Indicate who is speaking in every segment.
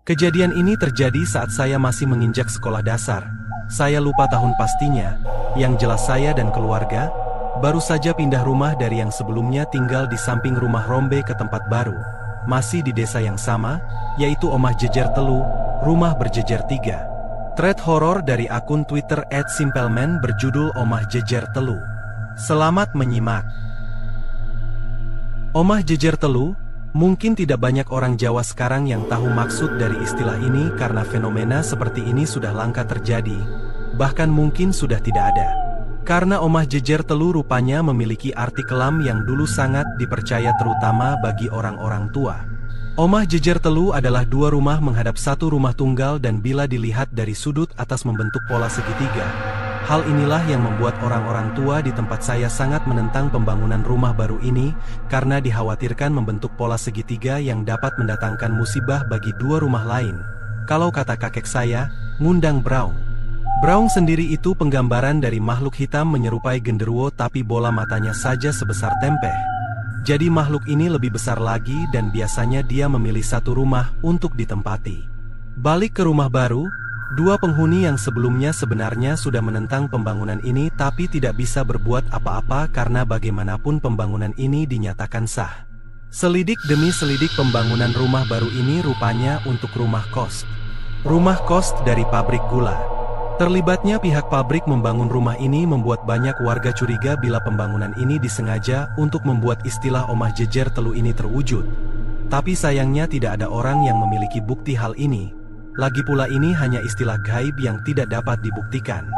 Speaker 1: Kejadian ini terjadi saat saya masih menginjak sekolah dasar. Saya lupa tahun pastinya, yang jelas saya dan keluarga baru saja pindah rumah dari yang sebelumnya tinggal di samping rumah Rombe ke tempat baru. Masih di desa yang sama, yaitu Omah Jejer Telu, rumah berjejer 3. Thread horor dari akun Twitter @simpleman berjudul Omah Jejer Telu. Selamat menyimak. Omah Jejer Telu. Mungkin tidak banyak orang Jawa sekarang yang tahu maksud dari istilah ini karena fenomena seperti ini sudah langka terjadi, bahkan mungkin sudah tidak ada. Karena Omah Jejer Telu rupanya memiliki arti kelam yang dulu sangat dipercaya terutama bagi orang-orang tua. Omah Jejer Telu adalah dua rumah menghadap satu rumah tunggal dan bila dilihat dari sudut atas membentuk pola segitiga. Hal inilah yang membuat orang-orang tua di tempat saya sangat menentang pembangunan rumah baru ini, karena dikhawatirkan membentuk pola segitiga yang dapat mendatangkan musibah bagi dua rumah lain. Kalau kata kakek saya, ngundang braung. Braung sendiri itu penggambaran dari makhluk hitam menyerupai genderuwo tapi bola matanya saja sebesar tempeh. Jadi makhluk ini lebih besar lagi dan biasanya dia memilih satu rumah untuk ditempati. Balik ke rumah baru. Dua penghuni yang sebelumnya sebenarnya sudah menentang pembangunan ini tapi tidak bisa berbuat apa-apa karena bagaimanapun pembangunan ini dinyatakan sah. Selidik demi selidik pembangunan rumah baru ini rupanya untuk rumah kos. Rumah kos dari pabrik gula. Terlibatnya pihak pabrik membangun rumah ini membuat banyak warga curiga bila pembangunan ini disengaja untuk membuat istilah Omah Jejer Telu ini terwujud. Tapi sayangnya tidak ada orang yang memiliki bukti hal ini. Lagi pula ini hanya istilah gaib yang tidak dapat dibuktikan.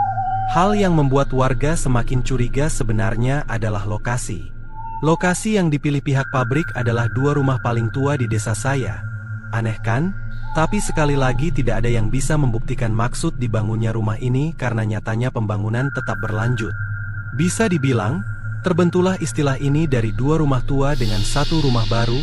Speaker 1: Hal yang membuat warga semakin curiga sebenarnya adalah lokasi. Lokasi yang dipilih pihak pabrik adalah dua rumah paling tua di desa saya. Aneh kan? Tapi sekali lagi tidak ada yang bisa membuktikan maksud dibangunnya rumah ini karena nyatanya pembangunan tetap berlanjut. Bisa dibilang, terbentuklah istilah ini dari dua rumah tua dengan satu rumah baru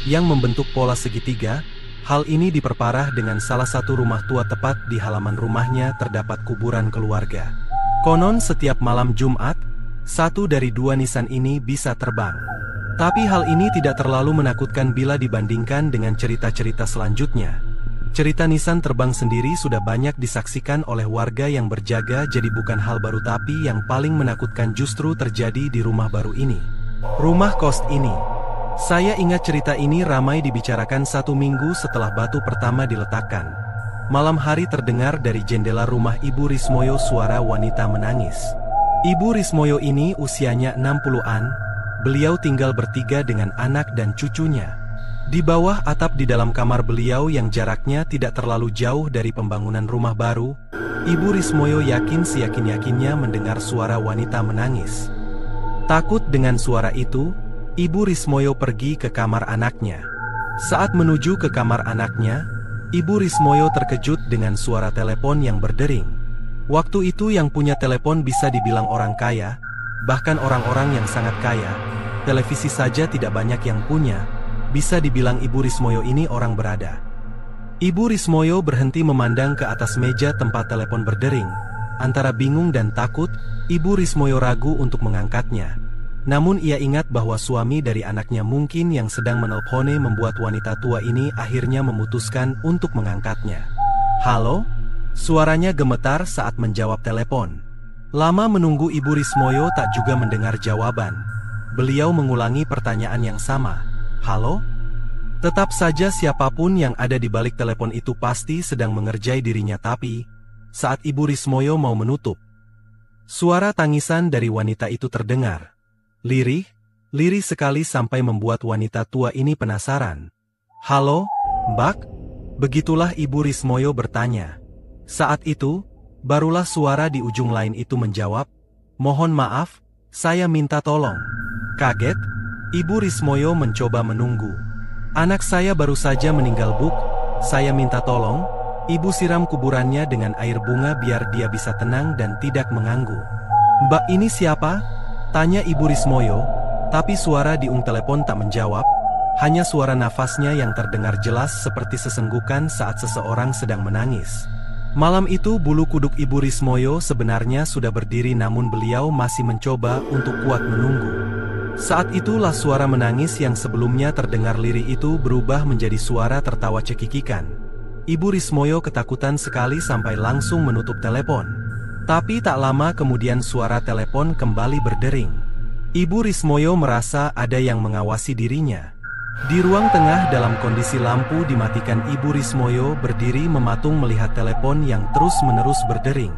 Speaker 1: yang membentuk pola segitiga. Hal ini diperparah dengan salah satu rumah tua tepat di halaman rumahnya terdapat kuburan keluarga. Konon setiap malam Jumat, satu dari dua nisan ini bisa terbang. Tapi hal ini tidak terlalu menakutkan bila dibandingkan dengan cerita-cerita selanjutnya. Cerita nisan terbang sendiri sudah banyak disaksikan oleh warga yang berjaga, jadi bukan hal baru, tapi yang paling menakutkan justru terjadi di rumah baru ini. Rumah kos ini. Saya ingat cerita ini ramai dibicarakan 1 minggu setelah batu pertama diletakkan. Malam hari terdengar dari jendela rumah Ibu Rismoyo suara wanita menangis. Ibu Rismoyo ini usianya 60-an, beliau tinggal bertiga dengan anak dan cucunya. Di bawah atap di dalam kamar beliau yang jaraknya tidak terlalu jauh dari pembangunan rumah baru, Ibu Rismoyo yakin seyakin-yakinnya mendengar suara wanita menangis. Takut dengan suara itu, Ibu Rismoyo pergi ke kamar anaknya. Saat menuju ke kamar anaknya, Ibu Rismoyo terkejut dengan suara telepon yang berdering. Waktu itu yang punya telepon bisa dibilang orang kaya, bahkan orang-orang yang sangat kaya. Televisi saja tidak banyak yang punya, bisa dibilang Ibu Rismoyo ini orang berada. Ibu Rismoyo berhenti memandang ke atas meja tempat telepon berdering. Antara bingung dan takut, Ibu Rismoyo ragu untuk mengangkatnya. Namun ia ingat bahwa suami dari anaknya mungkin yang sedang menelpone membuat wanita tua ini akhirnya memutuskan untuk mengangkatnya. Halo? Suaranya gemetar saat menjawab telepon. Lama menunggu Ibu Rismoyo tak juga mendengar jawaban. Beliau mengulangi pertanyaan yang sama. Halo? Tetap saja siapapun yang ada di balik telepon itu pasti sedang mengerjai dirinya, tapi saat Ibu Rismoyo mau menutup, suara tangisan dari wanita itu terdengar. Lirih sekali sampai membuat wanita tua ini penasaran. Halo, Mbak? Begitulah Ibu Rismoyo bertanya. Saat itu, barulah suara di ujung lain itu menjawab, mohon maaf, saya minta tolong. Kaget, Ibu Rismoyo mencoba menunggu. Anak saya baru saja meninggal, Bu. Saya minta tolong, Ibu siram kuburannya dengan air bunga biar dia bisa tenang dan tidak mengganggu. Mbak ini siapa? Tanya Ibu Rismoyo, tapi suara di ujung telepon tak menjawab, hanya suara nafasnya yang terdengar jelas seperti sesenggukan saat seseorang sedang menangis. Malam itu bulu kuduk Ibu Rismoyo sebenarnya sudah berdiri, namun beliau masih mencoba untuk kuat menunggu. Saat itulah suara menangis yang sebelumnya terdengar lirih itu berubah menjadi suara tertawa cekikikan. Ibu Rismoyo ketakutan sekali sampai langsung menutup telepon. Tapi tak lama kemudian suara telepon kembali berdering. Ibu Rismoyo merasa ada yang mengawasi dirinya. Di ruang tengah dalam kondisi lampu dimatikan, Ibu Rismoyo berdiri mematung melihat telepon yang terus-menerus berdering.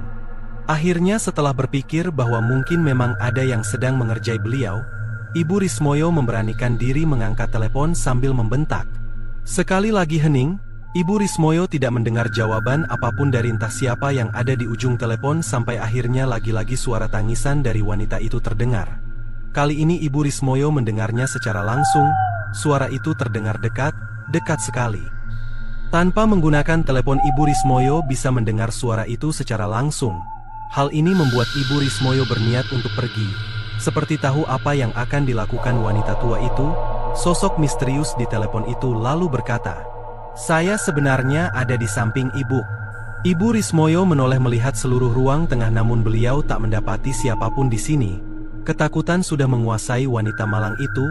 Speaker 1: Akhirnya setelah berpikir bahwa mungkin memang ada yang sedang mengerjai beliau, Ibu Rismoyo memberanikan diri mengangkat telepon sambil membentak. Sekali lagi hening, Ibu Rismoyo tidak mendengar jawaban apapun dari entah siapa yang ada di ujung telepon sampai akhirnya lagi-lagi suara tangisan dari wanita itu terdengar. Kali ini Ibu Rismoyo mendengarnya secara langsung, suara itu terdengar dekat sekali. Tanpa menggunakan telepon Ibu Rismoyo bisa mendengar suara itu secara langsung. Hal ini membuat Ibu Rismoyo berniat untuk pergi. Seperti tahu apa yang akan dilakukan wanita tua itu, sosok misterius di telepon itu lalu berkata, "Saya sebenarnya ada di samping ibu." Ibu Rismoyo menoleh melihat seluruh ruang tengah namun beliau tak mendapati siapapun di sini. Ketakutan sudah menguasai wanita malang itu.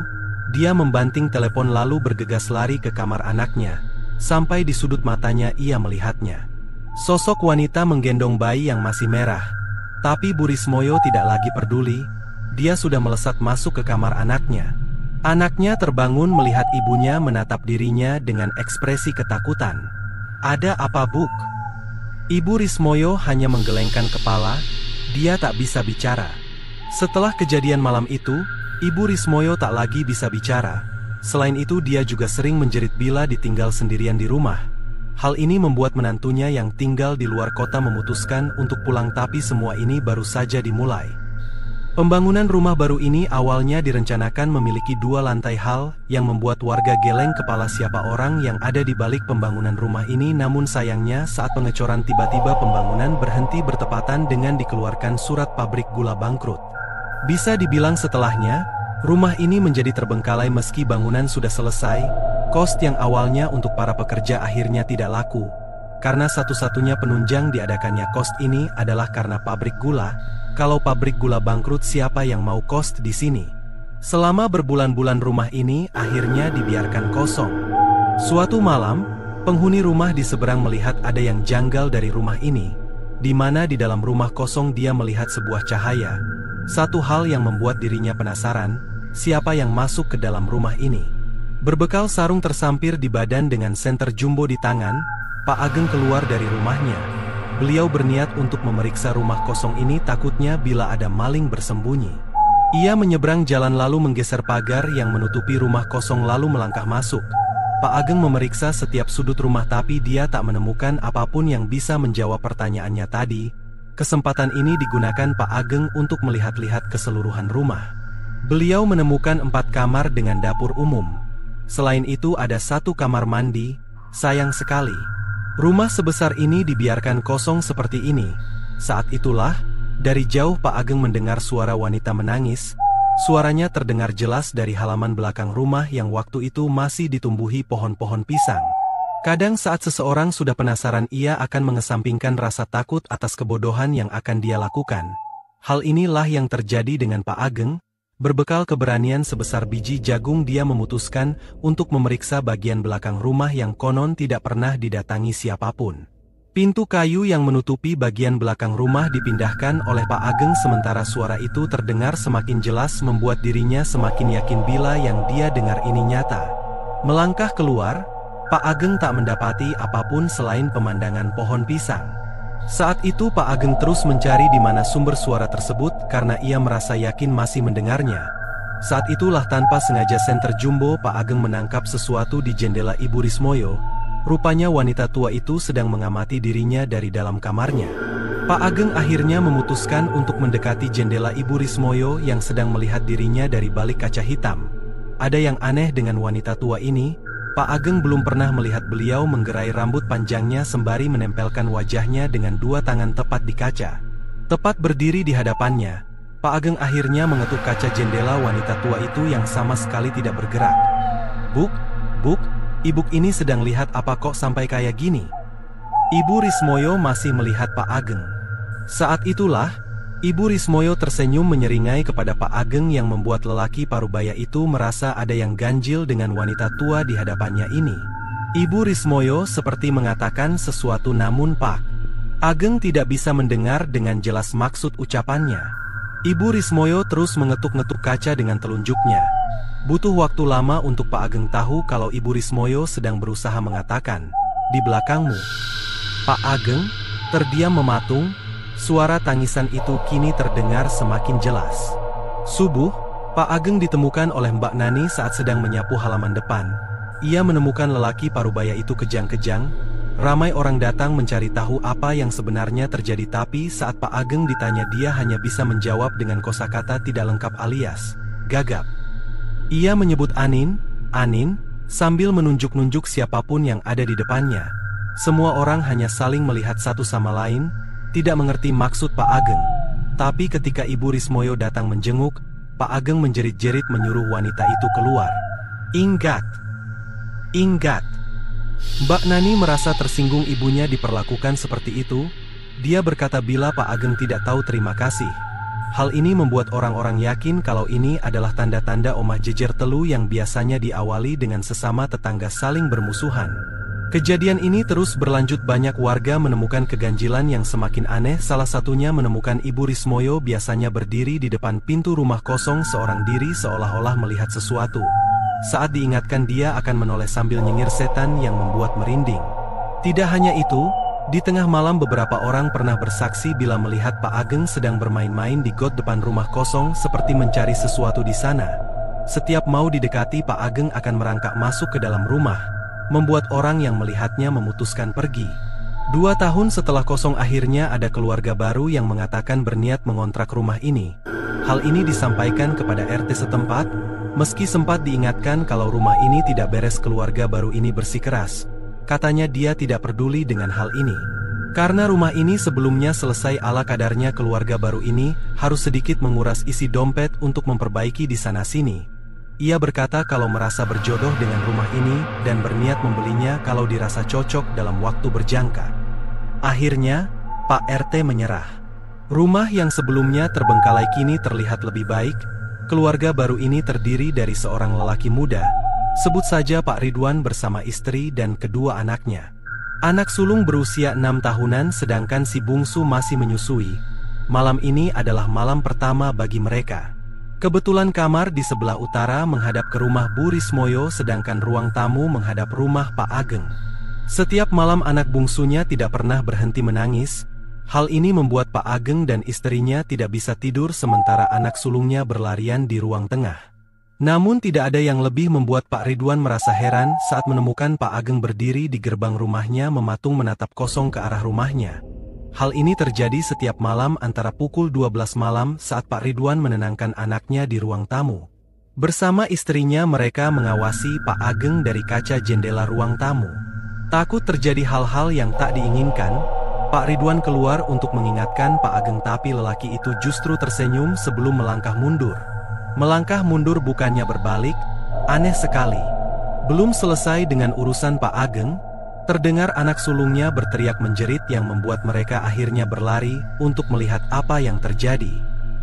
Speaker 1: Dia membanting telepon lalu bergegas lari ke kamar anaknya. Sampai di sudut matanya ia melihatnya. Sosok wanita menggendong bayi yang masih merah. Tapi Bu Rismoyo tidak lagi peduli. Dia sudah melesat masuk ke kamar anaknya. Anaknya terbangun melihat ibunya menatap dirinya dengan ekspresi ketakutan. "Ada apa, Buk?" Ibu Rismoyo hanya menggelengkan kepala. Dia tak bisa bicara. Setelah kejadian malam itu, Ibu Rismoyo tak lagi bisa bicara. Selain itu dia juga sering menjerit bila ditinggal sendirian di rumah. Hal ini membuat menantunya yang tinggal di luar kota memutuskan untuk pulang, tapi semua ini baru saja dimulai. Pembangunan rumah baru ini awalnya direncanakan memiliki 2 lantai, hal yang membuat warga geleng kepala siapa orang yang ada di balik pembangunan rumah ini. Namun sayangnya saat pengecoran tiba-tiba pembangunan berhenti bertepatan dengan dikeluarkan surat pabrik gula bangkrut. Bisa dibilang setelahnya, rumah ini menjadi terbengkalai meski bangunan sudah selesai. Kos yang awalnya untuk para pekerja akhirnya tidak laku. Karena satu-satunya penunjang diadakannya kos ini adalah karena pabrik gula. Kalau pabrik gula bangkrut, siapa yang mau kos di sini? Selama berbulan-bulan rumah ini akhirnya dibiarkan kosong. Suatu malam, penghuni rumah di seberang melihat ada yang janggal dari rumah ini, di mana di dalam rumah kosong dia melihat sebuah cahaya. Satu hal yang membuat dirinya penasaran, siapa yang masuk ke dalam rumah ini. Berbekal sarung tersampir di badan dengan senter jumbo di tangan, Pak Ageng keluar dari rumahnya. Beliau berniat untuk memeriksa rumah kosong ini, takutnya bila ada maling bersembunyi. Ia menyeberang jalan lalu menggeser pagar yang menutupi rumah kosong lalu melangkah masuk. Pak Ageng memeriksa setiap sudut rumah tapi dia tak menemukan apapun yang bisa menjawab pertanyaannya tadi. Kesempatan ini digunakan Pak Ageng untuk melihat-lihat keseluruhan rumah. Beliau menemukan 4 kamar dengan dapur umum. Selain itu ada 1 kamar mandi. Sayang sekali, rumah sebesar ini dibiarkan kosong seperti ini. Saat itulah, dari jauh Pak Ageng mendengar suara wanita menangis. Suaranya terdengar jelas dari halaman belakang rumah yang waktu itu masih ditumbuhi pohon-pohon pisang. Kadang saat seseorang sudah penasaran, ia akan mengesampingkan rasa takut atas kebodohan yang akan dia lakukan. Hal inilah yang terjadi dengan Pak Ageng. Berbekal keberanian sebesar biji jagung, dia memutuskan untuk memeriksa bagian belakang rumah yang konon tidak pernah didatangi siapapun. Pintu kayu yang menutupi bagian belakang rumah dipindahkan oleh Pak Ageng, sementara suara itu terdengar semakin jelas membuat dirinya semakin yakin bila yang dia dengar ini nyata. Melangkah keluar, Pak Ageng tak mendapati apapun selain pemandangan pohon pisang. Saat itu Pak Ageng terus mencari di mana sumber suara tersebut karena ia merasa yakin masih mendengarnya. Saat itulah tanpa sengaja senter jumbo Pak Ageng menangkap sesuatu di jendela Ibu Rismoyo. Rupanya wanita tua itu sedang mengamati dirinya dari dalam kamarnya. Pak Ageng akhirnya memutuskan untuk mendekati jendela Ibu Rismoyo yang sedang melihat dirinya dari balik kaca hitam. Ada yang aneh dengan wanita tua ini. Pak Ageng belum pernah melihat beliau menggerai rambut panjangnya sembari menempelkan wajahnya dengan 2 tangan tepat di kaca. Tepat berdiri di hadapannya, Pak Ageng akhirnya mengetuk kaca jendela wanita tua itu yang sama sekali tidak bergerak. Buk, Ibu ini sedang lihat apa kok sampai kayak gini?" Ibu Rismoyo masih melihat Pak Ageng. Saat itulah, Ibu Rismoyo tersenyum menyeringai kepada Pak Ageng yang membuat lelaki parubaya itu merasa ada yang ganjil dengan wanita tua di hadapannya ini. Ibu Rismoyo seperti mengatakan sesuatu namun Pak Ageng tidak bisa mendengar dengan jelas maksud ucapannya. Ibu Rismoyo terus mengetuk-ngetuk kaca dengan telunjuknya. Butuh waktu lama untuk Pak Ageng tahu kalau Ibu Rismoyo sedang berusaha mengatakan, "Di belakangmu." Pak Ageng terdiam mematung, suara tangisan itu kini terdengar semakin jelas. Subuh, Pak Ageng ditemukan oleh Mbak Nani saat sedang menyapu halaman depan. Ia menemukan lelaki parubaya itu kejang-kejang. Ramai orang datang mencari tahu apa yang sebenarnya terjadi, tapi saat Pak Ageng ditanya dia hanya bisa menjawab dengan kosakata tidak lengkap alias gagap. Ia menyebut Anin, sambil menunjuk-nunjuk siapapun yang ada di depannya. Semua orang hanya saling melihat satu sama lain, tidak mengerti maksud Pak Ageng. Tapi ketika Ibu Rismoyo datang menjenguk, Pak Ageng menjerit-jerit menyuruh wanita itu keluar. Ingat! Mbak Nani merasa tersinggung ibunya diperlakukan seperti itu. Dia berkata bila Pak Ageng tidak tahu terima kasih. Hal ini membuat orang-orang yakin kalau ini adalah tanda-tanda omah jejer telu yang biasanya diawali dengan sesama tetangga saling bermusuhan. Kejadian ini terus berlanjut, banyak warga menemukan keganjilan yang semakin aneh. Salah satunya menemukan Ibu Rismoyo biasanya berdiri di depan pintu rumah kosong seorang diri seolah-olah melihat sesuatu. Saat diingatkan dia akan menoleh sambil nyengir, setan yang membuat merinding. Tidak hanya itu, di tengah malam beberapa orang pernah bersaksi bila melihat Pak Ageng sedang bermain-main di got depan rumah kosong seperti mencari sesuatu di sana. Setiap mau didekati Pak Ageng akan merangkak masuk ke dalam rumah, membuat orang yang melihatnya memutuskan pergi. 2 tahun setelah kosong akhirnya ada keluarga baru yang mengatakan berniat mengontrak rumah ini. Hal ini disampaikan kepada RT setempat. Meski sempat diingatkan kalau rumah ini tidak beres, keluarga baru ini bersikeras. Katanya dia tidak peduli dengan hal ini. Karena rumah ini sebelumnya selesai ala kadarnya, keluarga baru ini harus sedikit menguras isi dompet untuk memperbaiki di sana-sini. Ia berkata kalau merasa berjodoh dengan rumah ini dan berniat membelinya kalau dirasa cocok dalam waktu berjangka. Akhirnya, Pak RT menyerah. Rumah yang sebelumnya terbengkalai kini terlihat lebih baik. Keluarga baru ini terdiri dari seorang lelaki muda, sebut saja Pak Ridwan, bersama istri dan kedua anaknya. Anak sulung berusia 6 tahunan sedangkan si bungsu masih menyusui. Malam ini adalah malam pertama bagi mereka. Kebetulan kamar di sebelah utara menghadap ke rumah Bu Rismoyo sedangkan ruang tamu menghadap rumah Pak Ageng. Setiap malam anak bungsunya tidak pernah berhenti menangis. Hal ini membuat Pak Ageng dan istrinya tidak bisa tidur sementara anak sulungnya berlarian di ruang tengah. Namun tidak ada yang lebih membuat Pak Ridwan merasa heran saat menemukan Pak Ageng berdiri di gerbang rumahnya mematung menatap kosong ke arah rumahnya. Hal ini terjadi setiap malam antara pukul 12 malam saat Pak Ridwan menenangkan anaknya di ruang tamu. Bersama istrinya mereka mengawasi Pak Ageng dari kaca jendela ruang tamu. Takut terjadi hal-hal yang tak diinginkan, Pak Ridwan keluar untuk mengingatkan Pak Ageng, tapi lelaki itu justru tersenyum sebelum melangkah mundur. Melangkah mundur bukannya berbalik, aneh sekali. Belum selesai dengan urusan Pak Ageng, terdengar anak sulungnya berteriak menjerit yang membuat mereka akhirnya berlari untuk melihat apa yang terjadi.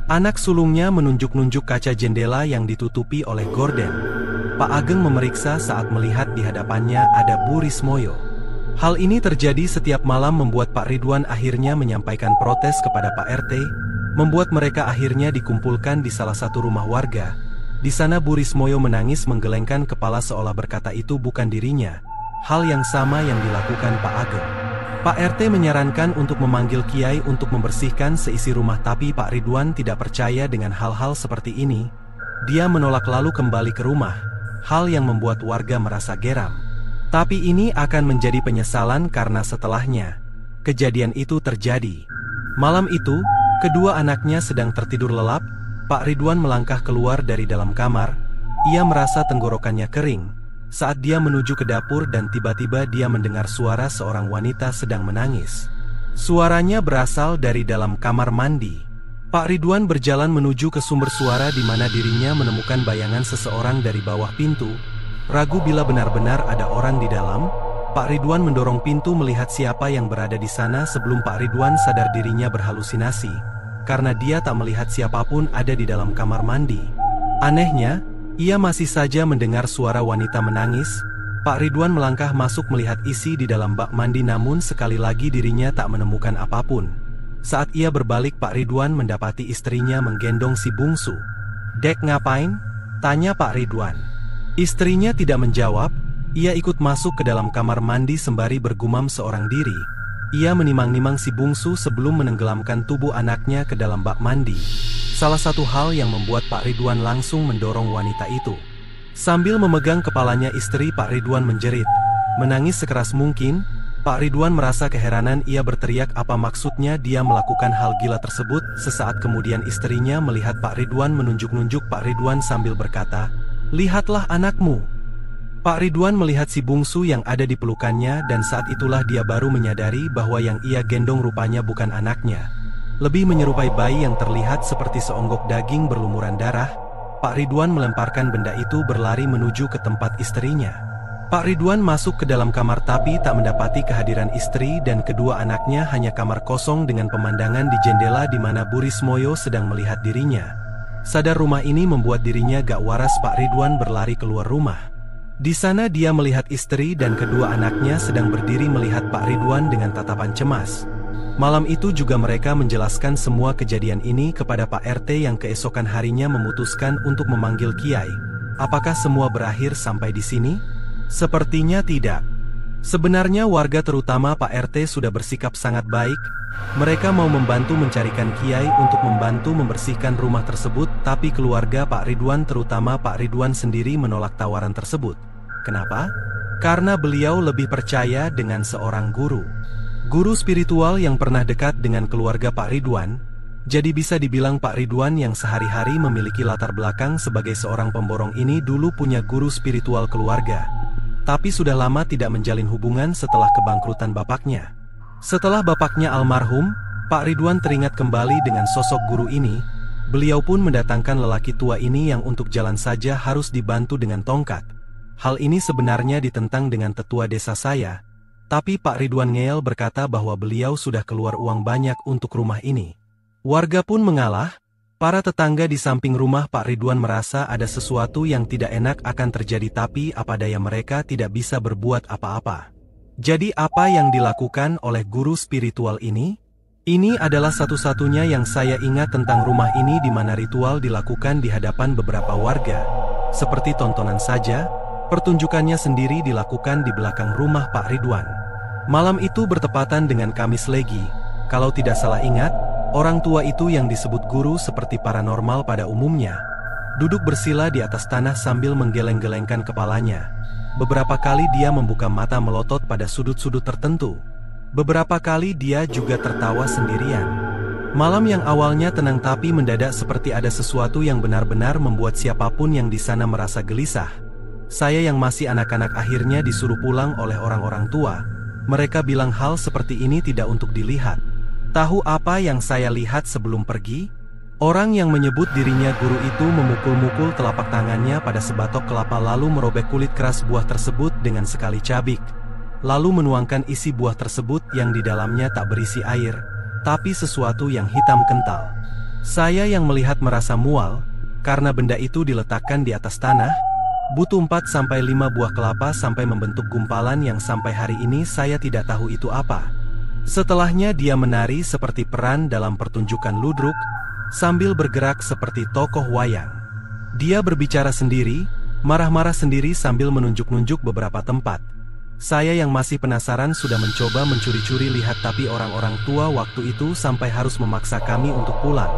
Speaker 1: Anak sulungnya menunjuk-nunjuk kaca jendela yang ditutupi oleh gorden. Pak Ageng memeriksa saat melihat di hadapannya ada Bu Rismoyo. Hal ini terjadi setiap malam membuat Pak Ridwan akhirnya menyampaikan protes kepada Pak RT, membuat mereka akhirnya dikumpulkan di salah satu rumah warga. Di sana Bu Rismoyo menangis menggelengkan kepala seolah berkata itu bukan dirinya. Hal yang sama yang dilakukan Pak Ageng. Pak RT menyarankan untuk memanggil kiai untuk membersihkan seisi rumah, tapi Pak Ridwan tidak percaya dengan hal-hal seperti ini. Dia menolak lalu kembali ke rumah, hal yang membuat warga merasa geram. Tapi ini akan menjadi penyesalan karena setelahnya, kejadian itu terjadi. Malam itu, kedua anaknya sedang tertidur lelap. Pak Ridwan melangkah keluar dari dalam kamar. Ia merasa tenggorokannya kering saat dia menuju ke dapur dan tiba-tiba dia mendengar suara seorang wanita sedang menangis. Suaranya berasal dari dalam kamar mandi. Pak Ridwan berjalan menuju ke sumber suara di mana dirinya menemukan bayangan seseorang dari bawah pintu. Ragu bila benar-benar ada orang di dalam, Pak Ridwan mendorong pintu melihat siapa yang berada di sana sebelum Pak Ridwan sadar dirinya berhalusinasi, karena dia tak melihat siapapun ada di dalam kamar mandi. Anehnya, ia masih saja mendengar suara wanita menangis. Pak Ridwan melangkah masuk melihat isi di dalam bak mandi, namun sekali lagi dirinya tak menemukan apapun. Saat ia berbalik, Pak Ridwan mendapati istrinya menggendong si bungsu. "Dek, ngapain?" tanya Pak Ridwan. Istrinya tidak menjawab. Ia ikut masuk ke dalam kamar mandi sembari bergumam seorang diri. Ia menimang-nimang si bungsu sebelum menenggelamkan tubuh anaknya ke dalam bak mandi. Salah satu hal yang membuat Pak Ridwan langsung mendorong wanita itu. Sambil memegang kepalanya istri, Pak Ridwan menjerit. Menangis sekeras mungkin. Pak Ridwan merasa keheranan. Ia berteriak apa maksudnya dia melakukan hal gila tersebut. Sesaat kemudian istrinya melihat Pak Ridwan menunjuk-nunjuk Pak Ridwan sambil berkata, "Lihatlah anakmu." Pak Ridwan melihat si bungsu yang ada di pelukannya, dan saat itulah dia baru menyadari bahwa yang ia gendong rupanya bukan anaknya. Lebih menyerupai bayi yang terlihat seperti seonggok daging berlumuran darah. Pak Ridwan melemparkan benda itu berlari menuju ke tempat istrinya. Pak Ridwan masuk ke dalam kamar tapi tak mendapati kehadiran istri dan kedua anaknya, hanya kamar kosong dengan pemandangan di jendela di mana Bu Rismoyo sedang melihat dirinya. Sadar rumah ini membuat dirinya gak waras, Pak Ridwan berlari keluar rumah. Di sana dia melihat istri dan kedua anaknya sedang berdiri melihat Pak Ridwan dengan tatapan cemas. Malam itu juga mereka menjelaskan semua kejadian ini kepada Pak RT yang keesokan harinya memutuskan untuk memanggil Kiai. Apakah semua berakhir sampai di sini? Sepertinya tidak. Sebenarnya warga terutama Pak RT sudah bersikap sangat baik. Mereka mau membantu mencarikan Kiai untuk membantu membersihkan rumah tersebut, tapi keluarga Pak Ridwan terutama Pak Ridwan sendiri menolak tawaran tersebut. Kenapa? Karena beliau lebih percaya dengan seorang guru spiritual yang pernah dekat dengan keluarga Pak Ridwan. Jadi bisa dibilang Pak Ridwan yang sehari-hari memiliki latar belakang sebagai seorang pemborong ini dulu punya guru spiritual keluarga. Tapi sudah lama tidak menjalin hubungan setelah kebangkrutan bapaknya. Setelah bapaknya almarhum, Pak Ridwan teringat kembali dengan sosok guru ini. Beliau pun mendatangkan lelaki tua ini yang untuk jalan saja harus dibantu dengan tongkat. Hal ini sebenarnya ditentang dengan tetua desa saya. Tapi Pak Ridwan ngeyel berkata bahwa beliau sudah keluar uang banyak untuk rumah ini. Warga pun mengalah. Para tetangga di samping rumah Pak Ridwan merasa ada sesuatu yang tidak enak akan terjadi, tapi apa daya mereka tidak bisa berbuat apa-apa. Jadi apa yang dilakukan oleh guru spiritual ini? Ini adalah satu-satunya yang saya ingat tentang rumah ini, di mana ritual dilakukan di hadapan beberapa warga. Seperti tontonan saja, pertunjukannya sendiri dilakukan di belakang rumah Pak Ridwan. Malam itu bertepatan dengan Kamis Legi. Kalau tidak salah ingat, orang tua itu yang disebut guru seperti paranormal pada umumnya, duduk bersila di atas tanah sambil menggeleng-gelengkan kepalanya. Beberapa kali dia membuka mata melotot pada sudut-sudut tertentu. Beberapa kali dia juga tertawa sendirian. Malam yang awalnya tenang tapi mendadak seperti ada sesuatu yang benar-benar membuat siapapun yang di sana merasa gelisah. Saya yang masih anak-anak akhirnya disuruh pulang oleh orang-orang tua. Mereka bilang hal seperti ini tidak untuk dilihat. Tahu apa yang saya lihat sebelum pergi? Orang yang menyebut dirinya guru itu memukul-mukul telapak tangannya pada sebatok kelapa lalu merobek kulit keras buah tersebut dengan sekali cabik. Lalu menuangkan isi buah tersebut yang di dalamnya tak berisi air, tapi sesuatu yang hitam kental. Saya yang melihat merasa mual, karena benda itu diletakkan di atas tanah. Butuh 4-5 buah kelapa sampai membentuk gumpalan yang sampai hari ini saya tidak tahu itu apa. Setelahnya dia menari seperti peran dalam pertunjukan ludruk, sambil bergerak seperti tokoh wayang. Dia berbicara sendiri, marah-marah sendiri sambil menunjuk-nunjuk beberapa tempat. Saya yang masih penasaran sudah mencoba mencuri-curi lihat, tapi orang-orang tua waktu itu sampai harus memaksa kami untuk pulang.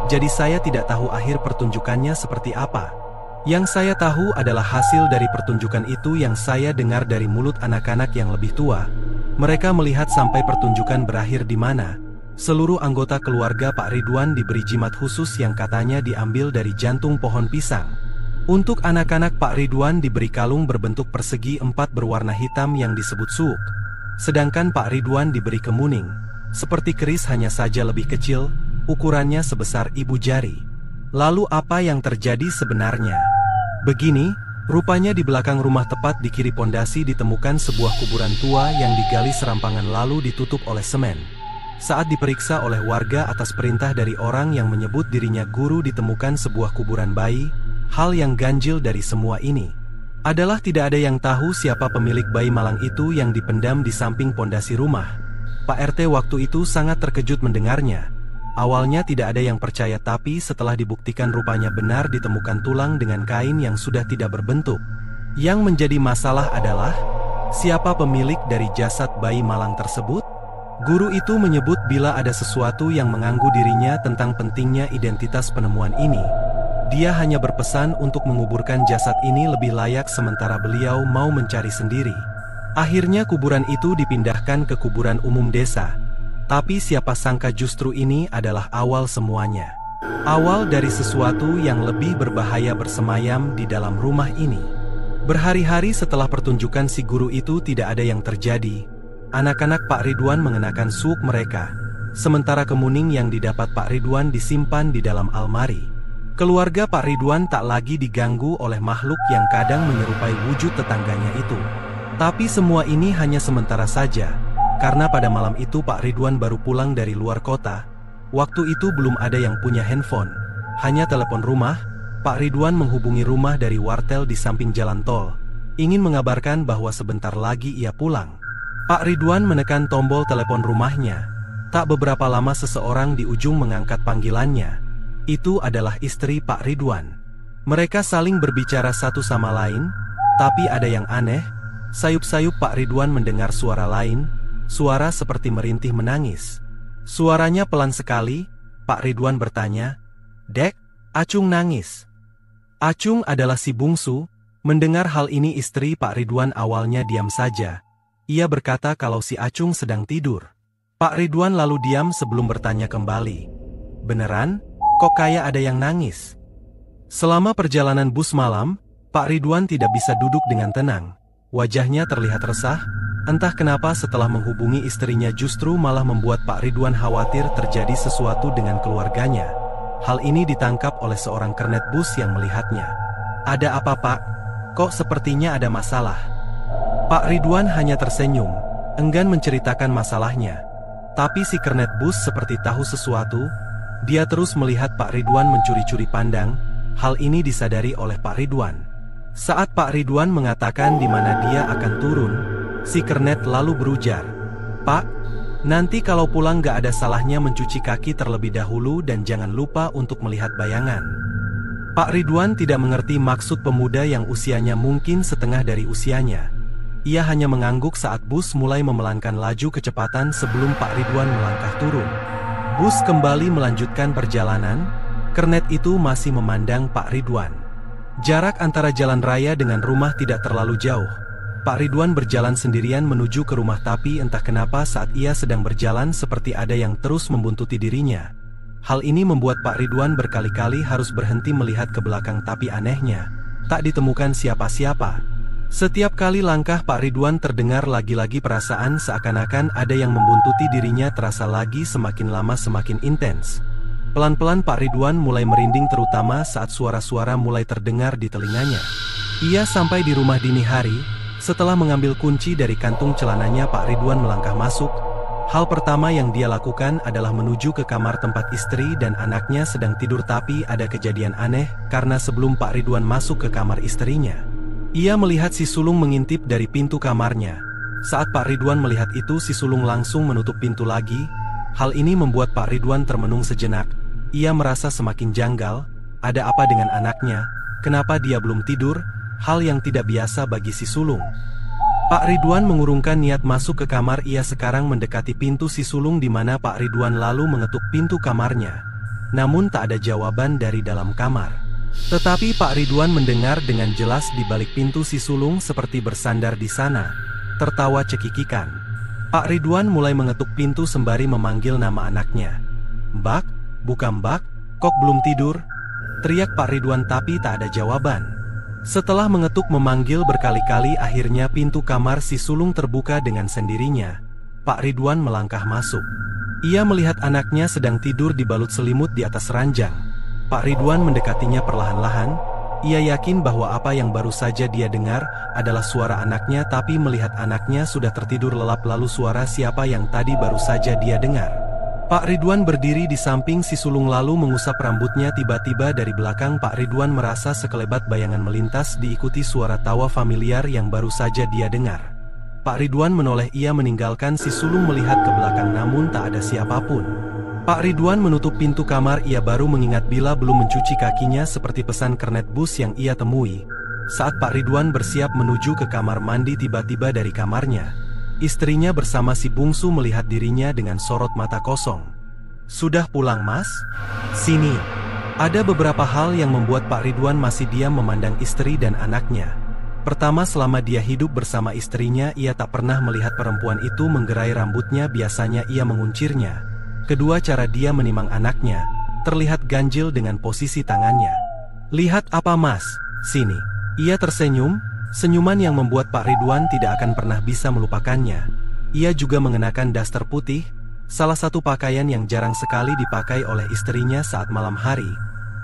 Speaker 1: Jadi saya tidak tahu akhir pertunjukannya seperti apa. Yang saya tahu adalah hasil dari pertunjukan itu yang saya dengar dari mulut anak-anak yang lebih tua. Mereka melihat sampai pertunjukan berakhir di mana seluruh anggota keluarga Pak Ridwan diberi jimat khusus yang katanya diambil dari jantung pohon pisang. Untuk anak-anak Pak Ridwan diberi kalung berbentuk persegi 4 berwarna hitam yang disebut suuk. Sedangkan Pak Ridwan diberi kemuning, seperti keris hanya saja lebih kecil, ukurannya sebesar ibu jari. Lalu apa yang terjadi sebenarnya? Begini, rupanya di belakang rumah tepat di kiri pondasi ditemukan sebuah kuburan tua yang digali serampangan lalu ditutup oleh semen. Saat diperiksa oleh warga atas perintah dari orang yang menyebut dirinya guru, ditemukan sebuah kuburan bayi. Hal yang ganjil dari semua ini, adalah tidak ada yang tahu siapa pemilik bayi malang itu yang dipendam di samping pondasi rumah. Pak RT waktu itu sangat terkejut mendengarnya. Awalnya tidak ada yang percaya, tapi setelah dibuktikan rupanya benar ditemukan tulang dengan kain yang sudah tidak berbentuk. Yang menjadi masalah adalah, siapa pemilik dari jasad bayi malang tersebut? Guru itu menyebut bila ada sesuatu yang mengganggu dirinya tentang pentingnya identitas penemuan ini. Dia hanya berpesan untuk menguburkan jasad ini lebih layak sementara beliau mau mencari sendiri. Akhirnya kuburan itu dipindahkan ke kuburan umum desa. Tapi siapa sangka justru ini adalah awal semuanya. Awal dari sesuatu yang lebih berbahaya bersemayam di dalam rumah ini. Berhari-hari setelah pertunjukan si guru itu tidak ada yang terjadi. Anak-anak Pak Ridwan mengenakan suk mereka. Sementara kemuning yang didapat Pak Ridwan disimpan di dalam almari. Keluarga Pak Ridwan tak lagi diganggu oleh makhluk yang kadang menyerupai wujud tetangganya itu. Tapi semua ini hanya sementara saja. Karena pada malam itu Pak Ridwan baru pulang dari luar kota. Waktu itu belum ada yang punya handphone, hanya telepon rumah. Pak Ridwan menghubungi rumah dari wartel di samping jalan tol, ingin mengabarkan bahwa sebentar lagi ia pulang. Pak Ridwan menekan tombol telepon rumahnya. Tak beberapa lama seseorang di ujung mengangkat panggilannya. Itu adalah istri Pak Ridwan. Mereka saling berbicara satu sama lain, tapi ada yang aneh. Sayup-sayup Pak Ridwan mendengar suara lain. Suara seperti merintih menangis. Suaranya pelan sekali. Pak Ridwan bertanya, "Dek, Acung nangis." Acung adalah si bungsu. Mendengar hal ini istri Pak Ridwan awalnya diam saja. Ia berkata kalau si Acung sedang tidur. Pak Ridwan lalu diam sebelum bertanya kembali, "Beneran? Kok kayak ada yang nangis?" Selama perjalanan bus malam, Pak Ridwan tidak bisa duduk dengan tenang. Wajahnya terlihat resah. Entah kenapa setelah menghubungi istrinya justru malah membuat Pak Ridwan khawatir terjadi sesuatu dengan keluarganya. Hal ini ditangkap oleh seorang kernet bus yang melihatnya. "Ada apa, Pak? Kok sepertinya ada masalah?" Pak Ridwan hanya tersenyum, enggan menceritakan masalahnya. Tapi si kernet bus seperti tahu sesuatu. Dia terus melihat Pak Ridwan mencuri-curi pandang. Hal ini disadari oleh Pak Ridwan. Saat Pak Ridwan mengatakan di mana dia akan turun, si kernet lalu berujar, "Pak, nanti kalau pulang gak ada salahnya mencuci kaki terlebih dahulu dan jangan lupa untuk melihat bayangan." Pak Ridwan tidak mengerti maksud pemuda yang usianya mungkin setengah dari usianya. Ia hanya mengangguk saat bus mulai memelankan laju kecepatan sebelum Pak Ridwan melangkah turun. Bus kembali melanjutkan perjalanan. Kernet itu masih memandang Pak Ridwan. Jarak antara jalan raya dengan rumah tidak terlalu jauh. Pak Ridwan berjalan sendirian menuju ke rumah, tapi entah kenapa saat ia sedang berjalan seperti ada yang terus membuntuti dirinya. Hal ini membuat Pak Ridwan berkali-kali harus berhenti melihat ke belakang, tapi anehnya, tak ditemukan siapa-siapa. Setiap kali langkah Pak Ridwan terdengar lagi-lagi perasaan seakan-akan ada yang membuntuti dirinya terasa lagi semakin lama semakin intens. Pelan-pelan Pak Ridwan mulai merinding terutama saat suara-suara mulai terdengar di telinganya. Ia sampai di rumah dini hari. Setelah mengambil kunci dari kantung celananya, Pak Ridwan melangkah masuk. Hal pertama yang dia lakukan adalah menuju ke kamar tempat istri dan anaknya sedang tidur, tapi ada kejadian aneh karena sebelum Pak Ridwan masuk ke kamar istrinya, ia melihat si sulung mengintip dari pintu kamarnya. Saat Pak Ridwan melihat itu, si sulung langsung menutup pintu lagi. Hal ini membuat Pak Ridwan termenung sejenak. Ia merasa semakin janggal. Ada apa dengan anaknya? Kenapa dia belum tidur? Hal yang tidak biasa bagi si sulung. Pak Ridwan mengurungkan niat masuk ke kamar. Ia sekarang mendekati pintu si sulung di mana Pak Ridwan lalu mengetuk pintu kamarnya. Namun tak ada jawaban dari dalam kamar. Tetapi Pak Ridwan mendengar dengan jelas di balik pintu si sulung seperti bersandar di sana, tertawa cekikikan. Pak Ridwan mulai mengetuk pintu sembari memanggil nama anaknya. "Mbak, bukan Mbak, kok belum tidur?" teriak Pak Ridwan, tapi tak ada jawaban. Setelah mengetuk memanggil berkali-kali, akhirnya pintu kamar si sulung terbuka dengan sendirinya. Pak Ridwan melangkah masuk. Ia melihat anaknya sedang tidur dibalut selimut di atas ranjang. Pak Ridwan mendekatinya perlahan-lahan. Ia yakin bahwa apa yang baru saja dia dengar adalah suara anaknya, tapi melihat anaknya sudah tertidur lelap, lalu suara siapa yang tadi baru saja dia dengar. Pak Ridwan berdiri di samping si sulung lalu mengusap rambutnya. Tiba-tiba dari belakang Pak Ridwan merasa sekelebat bayangan melintas diikuti suara tawa familiar yang baru saja dia dengar. Pak Ridwan menoleh, ia meninggalkan si sulung melihat ke belakang namun tak ada siapapun. Pak Ridwan menutup pintu kamar, ia baru mengingat bila belum mencuci kakinya seperti pesan kernet bus yang ia temui. Saat Pak Ridwan bersiap menuju ke kamar mandi, tiba-tiba dari kamarnya istrinya bersama si bungsu melihat dirinya dengan sorot mata kosong. "Sudah pulang, Mas? Sini." Ada beberapa hal yang membuat Pak Ridwan masih diam memandang istri dan anaknya. Pertama, selama dia hidup bersama istrinya, ia tak pernah melihat perempuan itu menggerai rambutnya, biasanya ia menguncirnya. Kedua, cara dia menimang anaknya terlihat ganjil dengan posisi tangannya. "Lihat apa, Mas? Sini." Ia tersenyum, senyuman yang membuat Pak Ridwan tidak akan pernah bisa melupakannya. Ia juga mengenakan daster putih, salah satu pakaian yang jarang sekali dipakai oleh istrinya saat malam hari.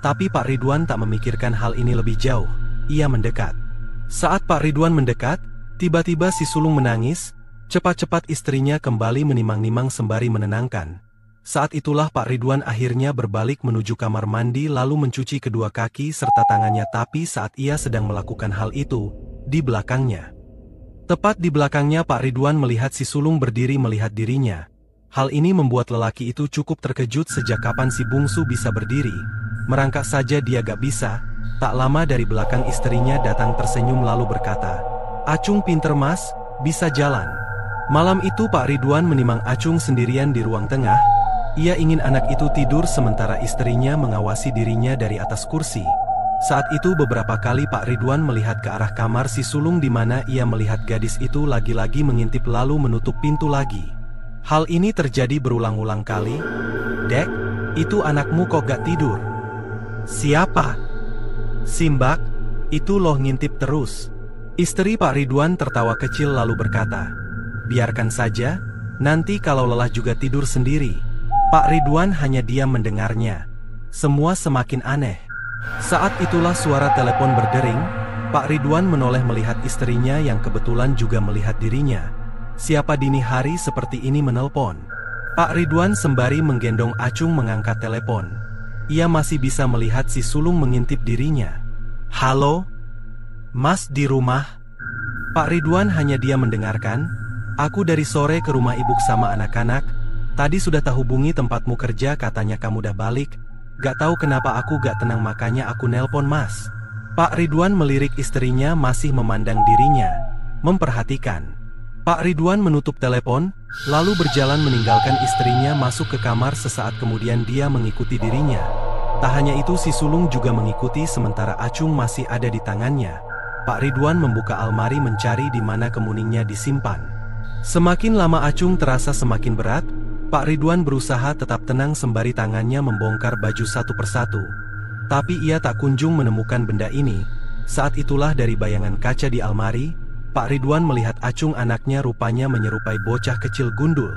Speaker 1: Tapi Pak Ridwan tak memikirkan hal ini lebih jauh. Ia mendekat. Saat Pak Ridwan mendekat, tiba-tiba si sulung menangis. Cepat-cepat istrinya kembali menimang-nimang sembari menenangkan. Saat itulah Pak Ridwan akhirnya berbalik menuju kamar mandi lalu mencuci kedua kaki serta tangannya. Tapi saat ia sedang melakukan hal itu, di belakangnya, tepat di belakangnya Pak Ridwan melihat si sulung berdiri melihat dirinya. Hal ini membuat lelaki itu cukup terkejut. Sejak kapan si bungsu bisa berdiri? Merangkak saja dia gak bisa. Tak lama dari belakang istrinya datang tersenyum lalu berkata, "Acung pinter, Mas, bisa jalan." Malam itu Pak Ridwan menimang Acung sendirian di ruang tengah. Ia ingin anak itu tidur sementara istrinya mengawasi dirinya dari atas kursi. Saat itu beberapa kali Pak Ridwan melihat ke arah kamar si sulung di mana ia melihat gadis itu lagi-lagi mengintip lalu menutup pintu lagi. Hal ini terjadi berulang-ulang kali. "Dek, itu anakmu kok gak tidur?" "Siapa?" "Simbak, itu loh ngintip terus." Istri Pak Ridwan tertawa kecil lalu berkata, "Biarkan saja, nanti kalau lelah juga tidur sendiri." Pak Ridwan hanya diam mendengarnya. Semua semakin aneh. Saat itulah suara telepon berdering. Pak Ridwan menoleh melihat istrinya yang kebetulan juga melihat dirinya. Siapa dini hari seperti ini menelpon? Pak Ridwan sembari menggendong Acung mengangkat telepon. Ia masih bisa melihat si sulung mengintip dirinya. "Halo? Mas di rumah?" Pak Ridwan hanya diam mendengarkan. "Aku dari sore ke rumah ibu sama anak-anak. Tadi sudah tak hubungi tempatmu kerja, katanya kamu udah balik. Gak tahu kenapa aku gak tenang makanya aku nelpon, Mas." Pak Ridwan melirik istrinya masih memandang dirinya, memperhatikan. Pak Ridwan menutup telepon, lalu berjalan meninggalkan istrinya masuk ke kamar. Sesaat kemudian dia mengikuti dirinya. Tak hanya itu, si sulung juga mengikuti sementara Acung masih ada di tangannya. Pak Ridwan membuka almari mencari di mana kemuningnya disimpan. Semakin lama Acung terasa semakin berat. Pak Ridwan berusaha tetap tenang sembari tangannya membongkar baju satu persatu. Tapi ia tak kunjung menemukan benda ini. Saat itulah dari bayangan kaca di almari, Pak Ridwan melihat Acung anaknya rupanya menyerupai bocah kecil gundul.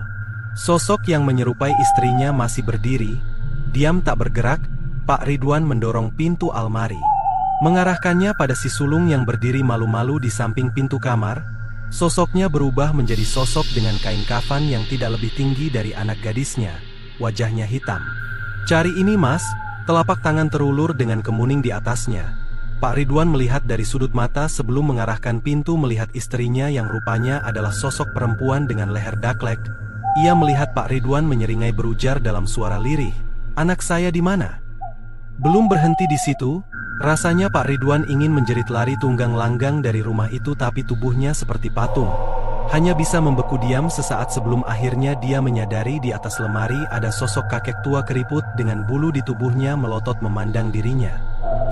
Speaker 1: Sosok yang menyerupai istrinya masih berdiri, diam tak bergerak. Pak Ridwan mendorong pintu almari, mengarahkannya pada si sulung yang berdiri malu-malu di samping pintu kamar. Sosoknya berubah menjadi sosok dengan kain kafan yang tidak lebih tinggi dari anak gadisnya. Wajahnya hitam. "Cari ini, Mas." Telapak tangan terulur dengan kemuning di atasnya. Pak Ridwan melihat dari sudut mata sebelum mengarahkan pintu melihat istrinya yang rupanya adalah sosok perempuan dengan leher daklek. Ia melihat Pak Ridwan menyeringai berujar dalam suara lirih, "Anak saya di mana?" Belum berhenti di situ, rasanya Pak Ridwan ingin menjerit lari tunggang langgang dari rumah itu, tapi tubuhnya seperti patung. Hanya bisa membeku diam sesaat sebelum akhirnya dia menyadari di atas lemari ada sosok kakek tua keriput dengan bulu di tubuhnya melotot memandang dirinya.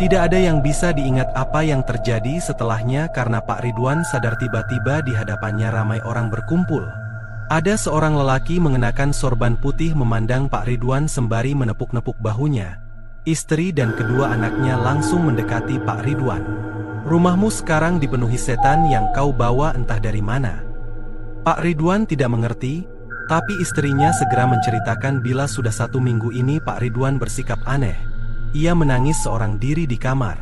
Speaker 1: Tidak ada yang bisa diingat apa yang terjadi setelahnya karena Pak Ridwan sadar tiba-tiba di hadapannya ramai orang berkumpul. Ada seorang lelaki mengenakan sorban putih memandang Pak Ridwan sembari menepuk-nepuk bahunya. Istri dan kedua anaknya langsung mendekati Pak Ridwan. "Rumahmu sekarang dipenuhi setan yang kau bawa entah dari mana." Pak Ridwan tidak mengerti, tapi istrinya segera menceritakan bila sudah 1 minggu ini Pak Ridwan bersikap aneh. Ia menangis seorang diri di kamar.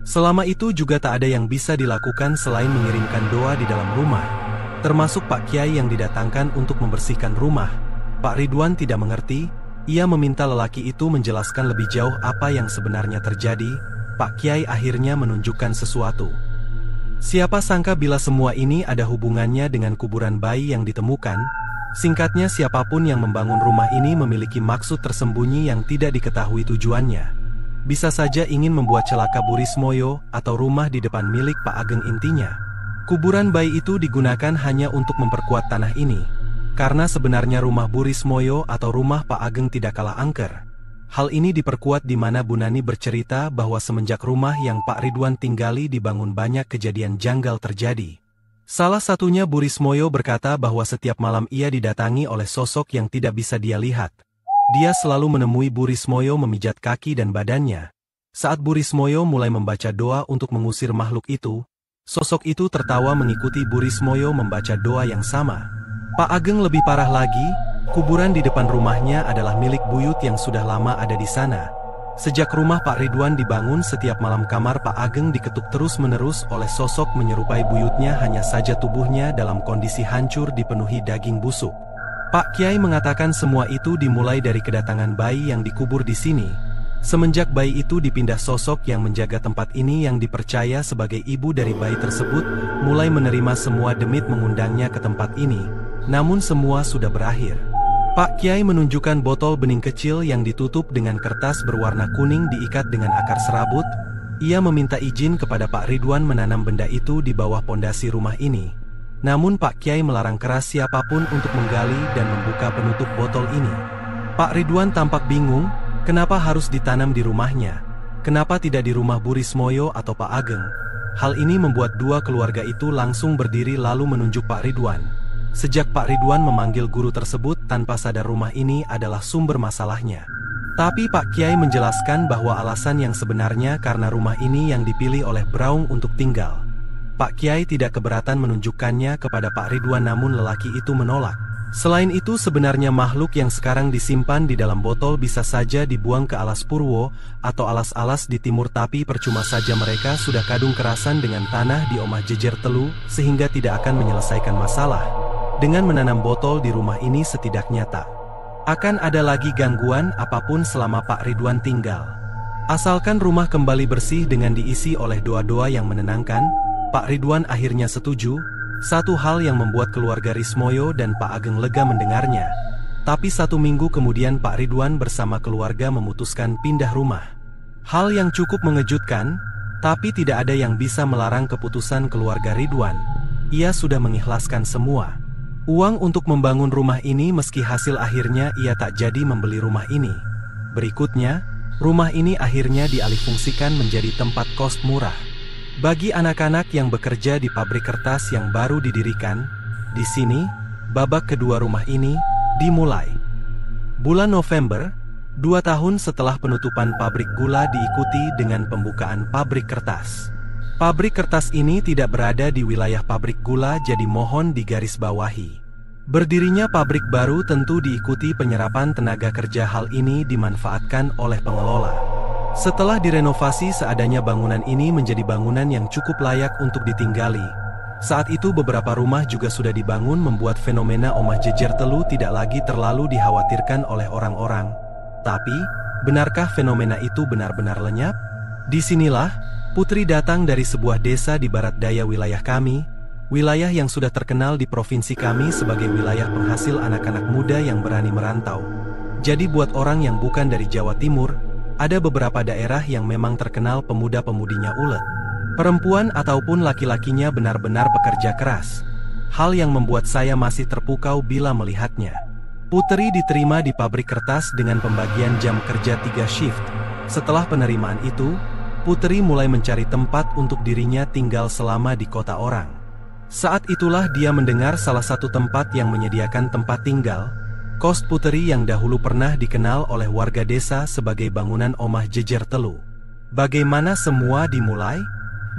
Speaker 1: Selama itu juga tak ada yang bisa dilakukan selain mengirimkan doa di dalam rumah, termasuk Pak Kiai yang didatangkan untuk membersihkan rumah. Pak Ridwan tidak mengerti. Ia meminta lelaki itu menjelaskan lebih jauh apa yang sebenarnya terjadi. Pak Kiai akhirnya menunjukkan sesuatu. Siapa sangka bila semua ini ada hubungannya dengan kuburan bayi yang ditemukan. Singkatnya, siapapun yang membangun rumah ini memiliki maksud tersembunyi yang tidak diketahui tujuannya. Bisa saja ingin membuat celaka Bu Rismoyo atau rumah di depan milik Pak Ageng. Intinya, kuburan bayi itu digunakan hanya untuk memperkuat tanah ini. Karena sebenarnya rumah Bu Rismoyo atau rumah Pak Ageng tidak kalah angker. Hal ini diperkuat di mana Bu Nani bercerita bahwa semenjak rumah yang Pak Ridwan tinggali dibangun banyak kejadian janggal terjadi. Salah satunya Bu Rismoyo berkata bahwa setiap malam ia didatangi oleh sosok yang tidak bisa dia lihat. Dia selalu menemui Bu Rismoyo memijat kaki dan badannya. Saat Bu Rismoyo mulai membaca doa untuk mengusir makhluk itu, sosok itu tertawa mengikuti Bu Rismoyo membaca doa yang sama. Pak Ageng lebih parah lagi. Kuburan di depan rumahnya adalah milik buyut yang sudah lama ada di sana. Sejak rumah Pak Ridwan dibangun, setiap malam kamar Pak Ageng diketuk terus-menerus oleh sosok menyerupai buyutnya, hanya saja tubuhnya dalam kondisi hancur dipenuhi daging busuk. Pak Kiai mengatakan semua itu dimulai dari kedatangan bayi yang dikubur di sini. Semenjak bayi itu dipindah, sosok yang menjaga tempat ini yang dipercaya sebagai ibu dari bayi tersebut mulai menerima semua demit mengundangnya ke tempat ini. Namun semua sudah berakhir. Pak Kiai menunjukkan botol bening kecil yang ditutup dengan kertas berwarna kuning diikat dengan akar serabut. Ia meminta izin kepada Pak Ridwan menanam benda itu di bawah pondasi rumah ini. Namun Pak Kiai melarang keras siapapun untuk menggali dan membuka penutup botol ini. Pak Ridwan tampak bingung, kenapa harus ditanam di rumahnya? Kenapa tidak di rumah Bu Rismoyo atau Pak Ageng? Hal ini membuat dua keluarga itu langsung berdiri lalu menunjuk Pak Ridwan. Sejak Pak Ridwan memanggil guru tersebut, tanpa sadar rumah ini adalah sumber masalahnya. Tapi Pak Kiai menjelaskan bahwa alasan yang sebenarnya karena rumah ini yang dipilih oleh Braung untuk tinggal. Pak Kiai tidak keberatan menunjukkannya kepada Pak Ridwan, namun lelaki itu menolak. Selain itu, sebenarnya makhluk yang sekarang disimpan di dalam botol bisa saja dibuang ke alas Purwo atau alas-alas di timur, tapi percuma saja, mereka sudah kadung kerasan dengan tanah di Omah Jejer Telu sehingga tidak akan menyelesaikan masalah. Dengan menanam botol di rumah ini setidaknya tak akan ada lagi gangguan apapun selama Pak Ridwan tinggal. Asalkan rumah kembali bersih dengan diisi oleh doa-doa yang menenangkan, Pak Ridwan akhirnya setuju. Satu hal yang membuat keluarga Rismoyo dan Pak Ageng lega mendengarnya. Tapi 1 minggu kemudian Pak Ridwan bersama keluarga memutuskan pindah rumah. Hal yang cukup mengejutkan, tapi tidak ada yang bisa melarang keputusan keluarga Ridwan. Ia sudah mengikhlaskan semua uang untuk membangun rumah ini, meski hasil akhirnya ia tak jadi membeli rumah ini. Berikutnya, rumah ini akhirnya dialihfungsikan menjadi tempat kos murah bagi anak-anak yang bekerja di pabrik kertas yang baru didirikan. Di sini, babak kedua rumah ini dimulai. Bulan November, 2 tahun setelah penutupan pabrik gula diikuti dengan pembukaan pabrik kertas. Pabrik kertas ini tidak berada di wilayah pabrik gula, jadi mohon digarisbawahi. Berdirinya pabrik baru tentu diikuti penyerapan tenaga kerja. Hal ini dimanfaatkan oleh pengelola. Setelah direnovasi seadanya, bangunan ini menjadi bangunan yang cukup layak untuk ditinggali. Saat itu beberapa rumah juga sudah dibangun, membuat fenomena Omah Jejer Telu tidak lagi terlalu dikhawatirkan oleh orang-orang. Tapi, benarkah fenomena itu benar-benar lenyap? Disinilah Putri datang dari sebuah desa di barat daya wilayah kami, wilayah yang sudah terkenal di provinsi kami sebagai wilayah penghasil anak-anak muda yang berani merantau. Jadi buat orang yang bukan dari Jawa Timur, ada beberapa daerah yang memang terkenal pemuda-pemudinya ulet. Perempuan ataupun laki-lakinya benar-benar pekerja keras. Hal yang membuat saya masih terpukau bila melihatnya. Putri diterima di pabrik kertas dengan pembagian jam kerja 3 shift. Setelah penerimaan itu, Putri mulai mencari tempat untuk dirinya tinggal selama di kota orang. Saat itulah dia mendengar salah satu tempat yang menyediakan tempat tinggal, kos Putri yang dahulu pernah dikenal oleh warga desa sebagai bangunan Omah Jejer Telu. Bagaimana semua dimulai?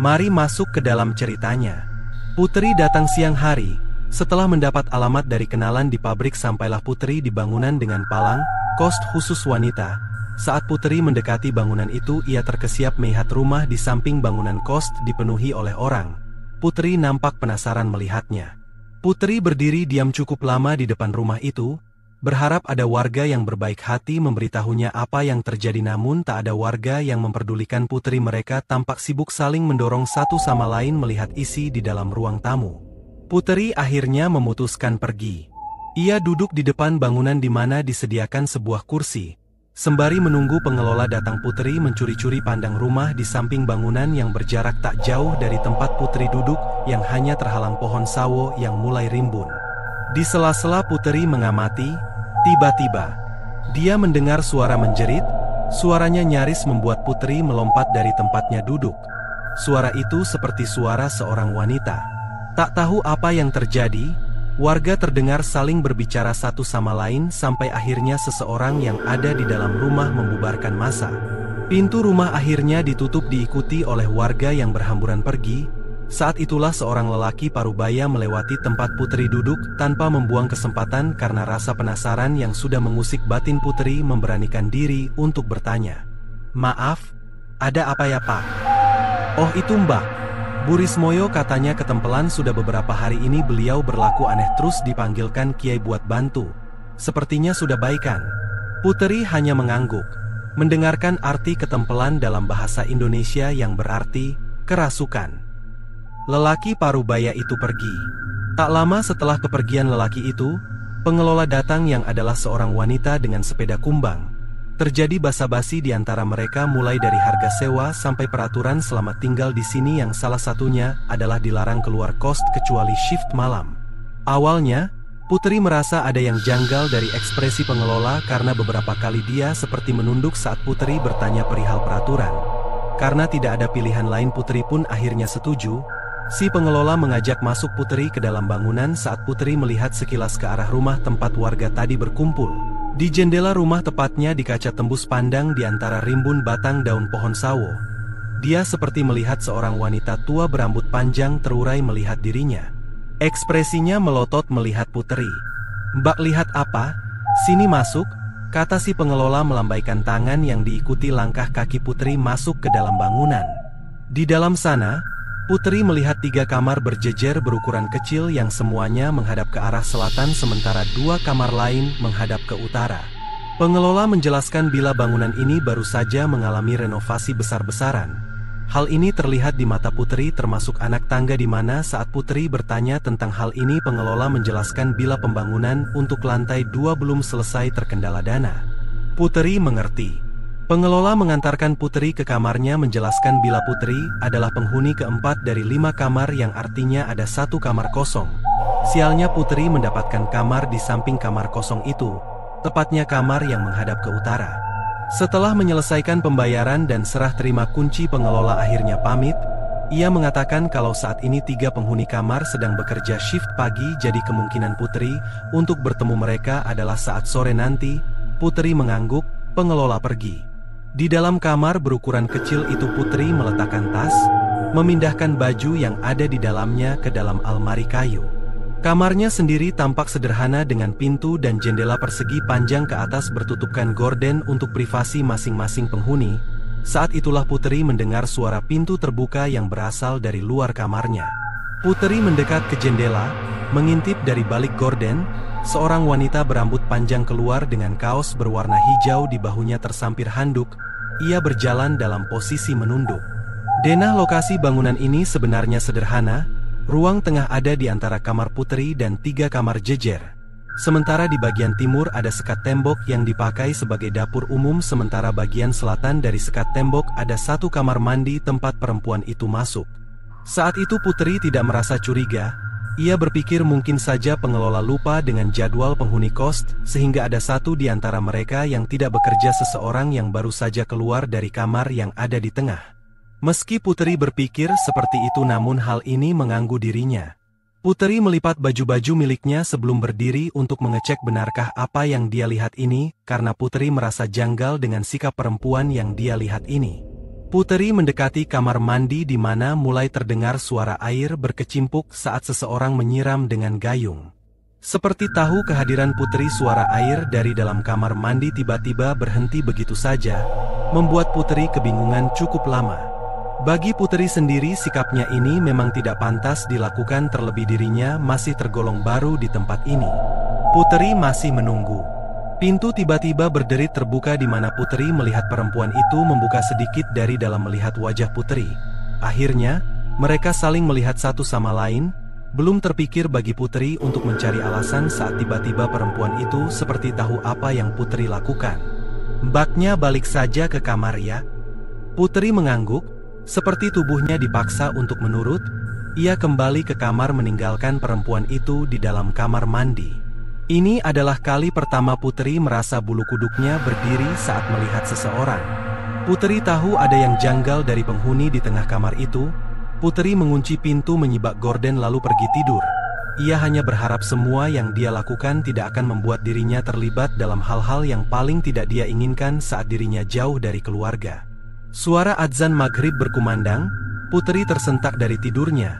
Speaker 1: Mari masuk ke dalam ceritanya. Putri datang siang hari. Setelah mendapat alamat dari kenalan di pabrik, sampailah Putri di bangunan dengan palang, kos khusus wanita. Saat Putri mendekati bangunan itu, ia terkesiap melihat rumah di samping bangunan kos dipenuhi oleh orang. Putri nampak penasaran melihatnya. Putri berdiri diam cukup lama di depan rumah itu. berharap ada warga yang berbaik hati memberitahunya apa yang terjadi, namun tak ada warga yang memperdulikan putri. Mereka tampak sibuk saling mendorong satu sama lain melihat isi di dalam ruang tamu. Putri akhirnya memutuskan pergi. Ia duduk di depan bangunan di mana disediakan sebuah kursi. Sembari menunggu pengelola datang, Putri mencuri-curi pandang rumah di samping bangunan yang berjarak tak jauh dari tempat Putri duduk, yang hanya terhalang pohon sawo yang mulai rimbun. Di sela-sela Putri mengamati, tiba-tiba dia mendengar suara menjerit. Suaranya nyaris membuat Putri melompat dari tempatnya duduk. Suara itu seperti suara seorang wanita. Tak tahu apa yang terjadi, warga terdengar saling berbicara satu sama lain sampai akhirnya seseorang yang ada di dalam rumah membubarkan massa. Pintu rumah akhirnya ditutup diikuti oleh warga yang berhamburan pergi. Saat itulah seorang lelaki parubaya melewati tempat Putri duduk tanpa membuang kesempatan karena rasa penasaran yang sudah mengusik batin Putri memberanikan diri untuk bertanya. "Maaf, ada apa ya Pak?" "Oh itu Mbak, Burismoyo katanya ketempelan, sudah beberapa hari ini beliau berlaku aneh terus dipanggilkan Kiai buat bantu. Sepertinya sudah baikan." Putri hanya mengangguk, mendengarkan arti ketempelan dalam bahasa Indonesia yang berarti kerasukan. Lelaki parubaya itu pergi. Tak lama setelah kepergian lelaki itu, pengelola datang yang adalah seorang wanita dengan sepeda kumbang. Terjadi basa-basi di antara mereka mulai dari harga sewa sampai peraturan selama tinggal di sini, yang salah satunya adalah dilarang keluar kos kecuali shift malam. Awalnya, Putri merasa ada yang janggal dari ekspresi pengelola karena beberapa kali dia seperti menunduk saat Putri bertanya perihal peraturan. Karena tidak ada pilihan lain, Putri pun akhirnya setuju. Si pengelola mengajak masuk Putri ke dalam bangunan saat Putri melihat sekilas ke arah rumah tempat warga tadi berkumpul. Di jendela rumah, tepatnya di kaca tembus pandang di antara rimbun batang daun pohon sawo, dia seperti melihat seorang wanita tua berambut panjang terurai melihat dirinya. Ekspresinya melotot melihat Putri. "Mbak, lihat apa? Sini masuk," kata si pengelola melambaikan tangan yang diikuti langkah kaki Putri masuk ke dalam bangunan. Di dalam sana, Putri melihat 3 kamar berjejer berukuran kecil yang semuanya menghadap ke arah selatan, sementara 2 kamar lain menghadap ke utara. Pengelola menjelaskan bila bangunan ini baru saja mengalami renovasi besar-besaran. Hal ini terlihat di mata Putri, termasuk anak tangga, di mana saat Putri bertanya tentang hal ini, pengelola menjelaskan bila pembangunan untuk lantai 2 belum selesai terkendala dana. Putri mengerti. Pengelola mengantarkan Putri ke kamarnya, menjelaskan bila Putri adalah penghuni keempat dari 5 kamar, yang artinya ada 1 kamar kosong. Sialnya Putri mendapatkan kamar di samping kamar kosong itu, tepatnya kamar yang menghadap ke utara. Setelah menyelesaikan pembayaran dan serah terima kunci, pengelola akhirnya pamit. Ia mengatakan kalau saat ini 3 penghuni kamar sedang bekerja shift pagi, jadi kemungkinan Putri untuk bertemu mereka adalah saat sore nanti. Putri mengangguk, pengelola pergi. Di dalam kamar berukuran kecil itu, Putri meletakkan tas, memindahkan baju yang ada di dalamnya ke dalam almari kayu. Kamarnya sendiri tampak sederhana dengan pintu dan jendela persegi panjang ke atas bertutupkan gorden untuk privasi masing-masing penghuni. Saat itulah Putri mendengar suara pintu terbuka yang berasal dari luar kamarnya. Putri mendekat ke jendela, mengintip dari balik gorden. Seorang wanita berambut panjang keluar dengan kaos berwarna hijau, di bahunya tersampir handuk. Ia berjalan dalam posisi menunduk. Denah lokasi bangunan ini sebenarnya sederhana. Ruang tengah ada di antara kamar Putri dan 3 kamar jejer. Sementara di bagian timur ada sekat tembok yang dipakai sebagai dapur umum, sementara bagian selatan dari sekat tembok ada 1 kamar mandi tempat perempuan itu masuk. Saat itu Putri tidak merasa curiga. Ia berpikir mungkin saja pengelola lupa dengan jadwal penghuni kos, sehingga ada 1 di antara mereka yang tidak bekerja, seseorang yang baru saja keluar dari kamar yang ada di tengah. Meski Putri berpikir seperti itu, namun hal ini mengganggu dirinya. Putri melipat baju-baju miliknya sebelum berdiri untuk mengecek benarkah apa yang dia lihat ini, karena Putri merasa janggal dengan sikap perempuan yang dia lihat ini. Putri mendekati kamar mandi di mana mulai terdengar suara air berkecimpuk saat seseorang menyiram dengan gayung. Seperti tahu kehadiran Putri, suara air dari dalam kamar mandi tiba-tiba berhenti begitu saja, membuat Putri kebingungan cukup lama. Bagi Putri sendiri, sikapnya ini memang tidak pantas dilakukan, terlebih dirinya masih tergolong baru di tempat ini. Putri masih menunggu. Pintu tiba-tiba berderit terbuka di mana Putri melihat perempuan itu membuka sedikit dari dalam melihat wajah Putri. Akhirnya, mereka saling melihat satu sama lain. Belum terpikir bagi Putri untuk mencari alasan saat tiba-tiba perempuan itu seperti tahu apa yang Putri lakukan. "Mbaknya balik saja ke kamar ya." Putri mengangguk, seperti tubuhnya dipaksa untuk menurut. Ia kembali ke kamar meninggalkan perempuan itu di dalam kamar mandi. Ini adalah kali pertama Putri merasa bulu kuduknya berdiri saat melihat seseorang. Putri tahu ada yang janggal dari penghuni di tengah kamar itu. Putri mengunci pintu menyibak gorden lalu pergi tidur. Ia hanya berharap semua yang dia lakukan tidak akan membuat dirinya terlibat dalam hal-hal yang paling tidak dia inginkan saat dirinya jauh dari keluarga. Suara adzan maghrib berkumandang. Putri tersentak dari tidurnya.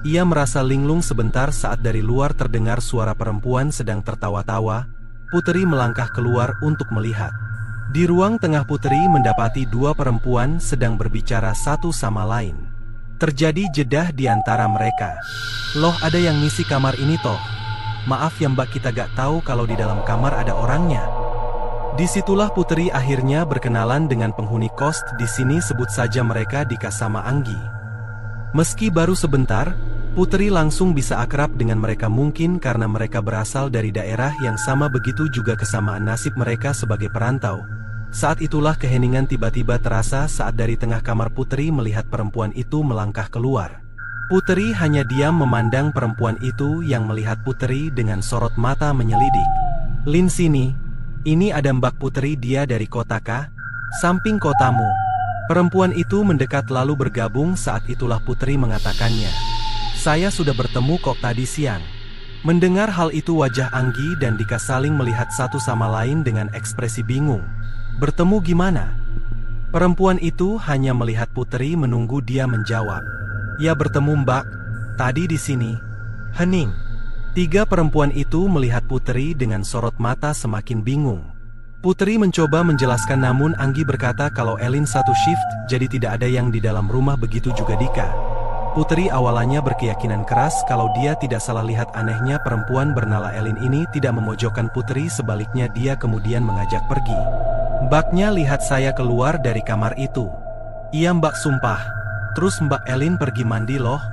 Speaker 1: Ia merasa linglung sebentar saat dari luar terdengar suara perempuan sedang tertawa-tawa. Putri melangkah keluar untuk melihat. Di ruang tengah Putri mendapati dua perempuan sedang berbicara satu sama lain. Terjadi jedah di antara mereka. "Loh, ada yang ngisi kamar ini toh? Maaf ya mbak, kita gak tahu kalau di dalam kamar ada orangnya." Disitulah Putri akhirnya berkenalan dengan penghuni kos di sini, sebut saja mereka Dika sama Anggi. Meski baru sebentar, Putri langsung bisa akrab dengan mereka, mungkin karena mereka berasal dari daerah yang sama, begitu juga kesamaan nasib mereka sebagai perantau. Saat itulah keheningan tiba-tiba terasa saat dari tengah kamar Putri melihat perempuan itu melangkah keluar. Putri hanya diam memandang perempuan itu yang melihat Putri dengan sorot mata menyelidik. "Lin, sini. Ini ada Mbak Putri, dia dari kota kah? Samping kotamu." Perempuan itu mendekat lalu bergabung. Saat itulah Putri mengatakannya. "Saya sudah bertemu kok tadi siang." Mendengar hal itu wajah Anggi dan Dika saling melihat satu sama lain dengan ekspresi bingung. "Bertemu gimana?" Perempuan itu hanya melihat Putri menunggu dia menjawab. "Ya bertemu mbak, tadi di sini." Hening. Tiga perempuan itu melihat Putri dengan sorot mata semakin bingung. Putri mencoba menjelaskan namun Anggi berkata kalau Elin satu shift jadi tidak ada yang di dalam rumah, begitu juga Dika. Putri awalnya berkeyakinan keras kalau dia tidak salah lihat. Anehnya perempuan bernama Elin ini tidak memojokkan Putri, sebaliknya dia kemudian mengajak pergi. "Mbaknya lihat saya keluar dari kamar itu." "Iya mbak, sumpah. Terus mbak Elin pergi mandi loh.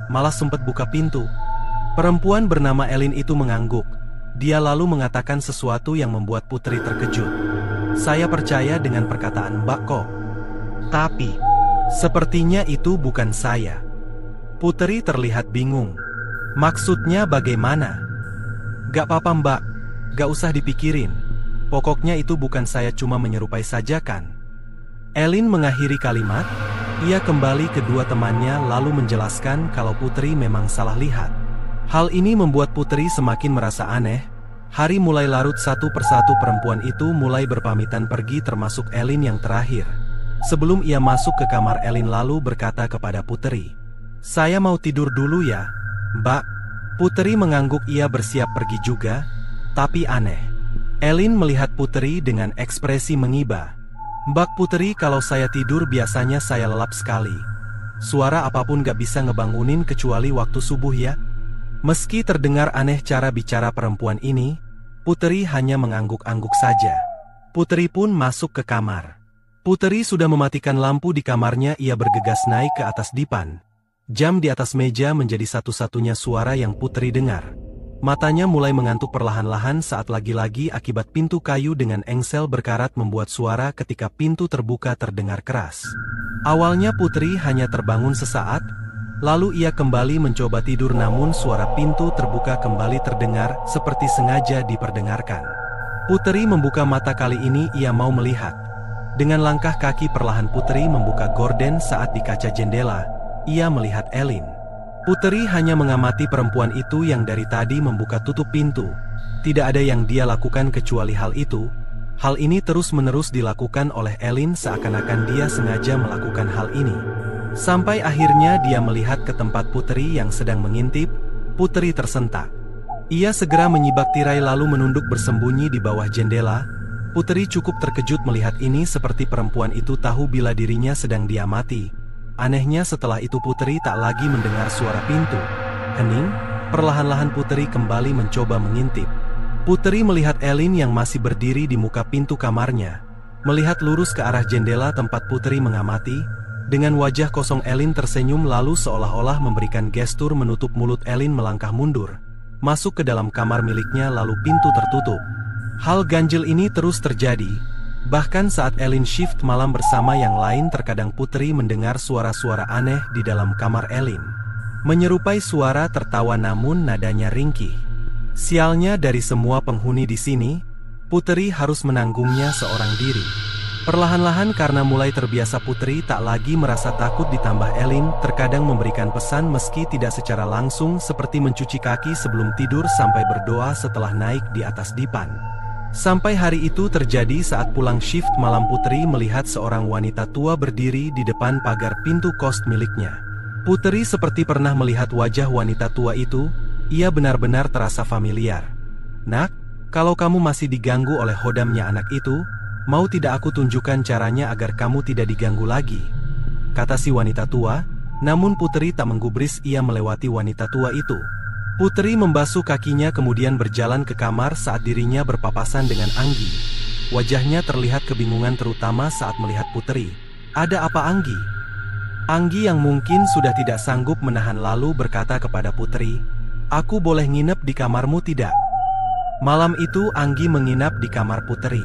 Speaker 1: Malah sempet buka pintu." Perempuan bernama Elin itu mengangguk. Dia lalu mengatakan sesuatu yang membuat Putri terkejut. "Saya percaya dengan perkataan mbak kok. Tapi, sepertinya itu bukan saya." Putri terlihat bingung. "Maksudnya bagaimana?" "Gak apa-apa mbak, gak usah dipikirin. Pokoknya itu bukan saya, cuma menyerupai saja kan." Elin mengakhiri kalimat. Ia kembali ke dua temannya lalu menjelaskan kalau Putri memang salah lihat. Hal ini membuat Putri semakin merasa aneh. Hari mulai larut, satu persatu perempuan itu mulai berpamitan pergi, termasuk Elin yang terakhir. Sebelum ia masuk ke kamar, Elin lalu berkata kepada Putri, "Saya mau tidur dulu ya, Mbak." Putri mengangguk. Ia bersiap pergi juga. Tapi aneh, Elin melihat Putri dengan ekspresi mengiba. "Mbak Putri, kalau saya tidur biasanya saya lelap sekali. Suara apapun gak bisa ngebangunin kecuali waktu subuh ya." Meski terdengar aneh cara bicara perempuan ini, Putri hanya mengangguk-angguk saja. Putri pun masuk ke kamar. Putri sudah mematikan lampu di kamarnya. Ia bergegas naik ke atas dipan. Jam di atas meja menjadi satu-satunya suara yang Putri dengar. Matanya mulai mengantuk perlahan-lahan saat lagi-lagi akibat pintu kayu dengan engsel berkarat membuat suara ketika pintu terbuka terdengar keras. Awalnya Putri hanya terbangun sesaat, lalu ia kembali mencoba tidur, namun suara pintu terbuka kembali terdengar seperti sengaja diperdengarkan. Putri membuka mata. Kali ini ia mau melihat. Dengan langkah kaki perlahan Putri membuka gorden. Saat di kaca jendela, ia melihat Elin. Putri hanya mengamati perempuan itu yang dari tadi membuka tutup pintu. Tidak ada yang dia lakukan kecuali hal itu. Hal ini terus-menerus dilakukan oleh Elin, seakan-akan dia sengaja melakukan hal ini. Sampai akhirnya dia melihat ke tempat Putri yang sedang mengintip. Putri tersentak. Ia segera menyibak tirai lalu menunduk bersembunyi di bawah jendela. Putri cukup terkejut melihat ini, seperti perempuan itu tahu bila dirinya sedang diamati. Anehnya setelah itu Putri tak lagi mendengar suara pintu. Hening, perlahan-lahan Putri kembali mencoba mengintip. Putri melihat Elin yang masih berdiri di muka pintu kamarnya, melihat lurus ke arah jendela tempat Putri mengamati. Dengan wajah kosong Elin tersenyum lalu seolah-olah memberikan gestur menutup mulut. Elin melangkah mundur, masuk ke dalam kamar miliknya lalu pintu tertutup. Hal ganjil ini terus terjadi. Bahkan saat Elin shift malam bersama yang lain terkadang Putri mendengar suara-suara aneh di dalam kamar Elin. Menyerupai suara tertawa namun nadanya ringkih. Sialnya dari semua penghuni di sini, Putri harus menanggungnya seorang diri. Perlahan-lahan karena mulai terbiasa Putri tak lagi merasa takut ditambah Elin terkadang memberikan pesan meski tidak secara langsung seperti mencuci kaki sebelum tidur sampai berdoa setelah naik di atas dipan. Sampai hari itu terjadi saat pulang shift malam Putri melihat seorang wanita tua berdiri di depan pagar pintu kos miliknya. Putri seperti pernah melihat wajah wanita tua itu. Ia benar-benar terasa familiar. "Nak, kalau kamu masih diganggu oleh hodamnya anak itu, mau tidak aku tunjukkan caranya agar kamu tidak diganggu lagi?" kata si wanita tua. Namun Putri tak menggubris ia melewati wanita tua itu. Putri membasuh kakinya kemudian berjalan ke kamar saat dirinya berpapasan dengan Anggi. Wajahnya terlihat kebingungan terutama saat melihat Putri. "Ada apa Anggi?" Anggi yang mungkin sudah tidak sanggup menahan lalu berkata kepada Putri, "Aku boleh nginep di kamarmu tidak?" Malam itu Anggi menginap di kamar Putri.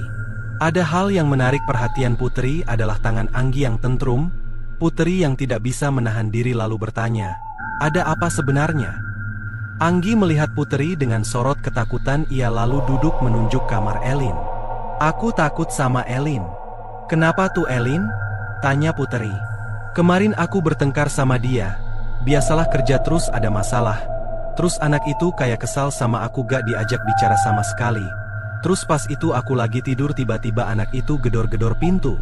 Speaker 1: Ada hal yang menarik perhatian Putri adalah tangan Anggi yang tentrum. Putri yang tidak bisa menahan diri lalu bertanya, "Ada apa sebenarnya?" Anggi melihat Putri dengan sorot ketakutan. Ia lalu duduk menunjuk kamar Elin. "Aku takut sama Elin." "Kenapa tuh Elin?" tanya Putri. "Kemarin aku bertengkar sama dia. Biasalah kerja terus ada masalah. Terus anak itu kayak kesal sama aku gak diajak bicara sama sekali. Terus pas itu aku lagi tidur tiba-tiba anak itu gedor-gedor pintu.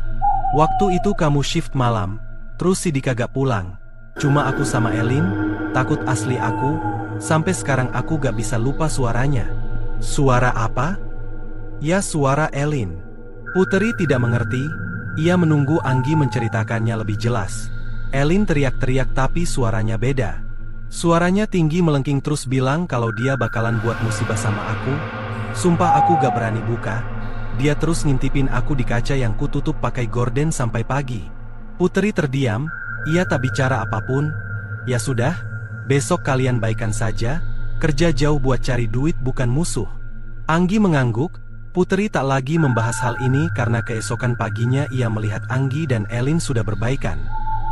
Speaker 1: Waktu itu kamu shift malam. Terus si Dika gak pulang. Cuma aku sama Elin, takut asli aku. Sampai sekarang aku gak bisa lupa suaranya." "Suara apa?" "Ya suara Elin." Putri tidak mengerti. Ia menunggu Anggi menceritakannya lebih jelas. Elin teriak-teriak tapi suaranya beda. Suaranya tinggi melengking terus bilang kalau dia bakalan buat musibah sama aku. Sumpah aku gak berani buka. Dia terus ngintipin aku di kaca yang kututup pakai gorden sampai pagi. Putri terdiam. Ia tak bicara apapun. "Ya sudah, besok kalian baikan saja. Kerja jauh buat cari duit bukan musuh." Anggi mengangguk. Putri tak lagi membahas hal ini karena keesokan paginya ia melihat Anggi dan Elin sudah berbaikan.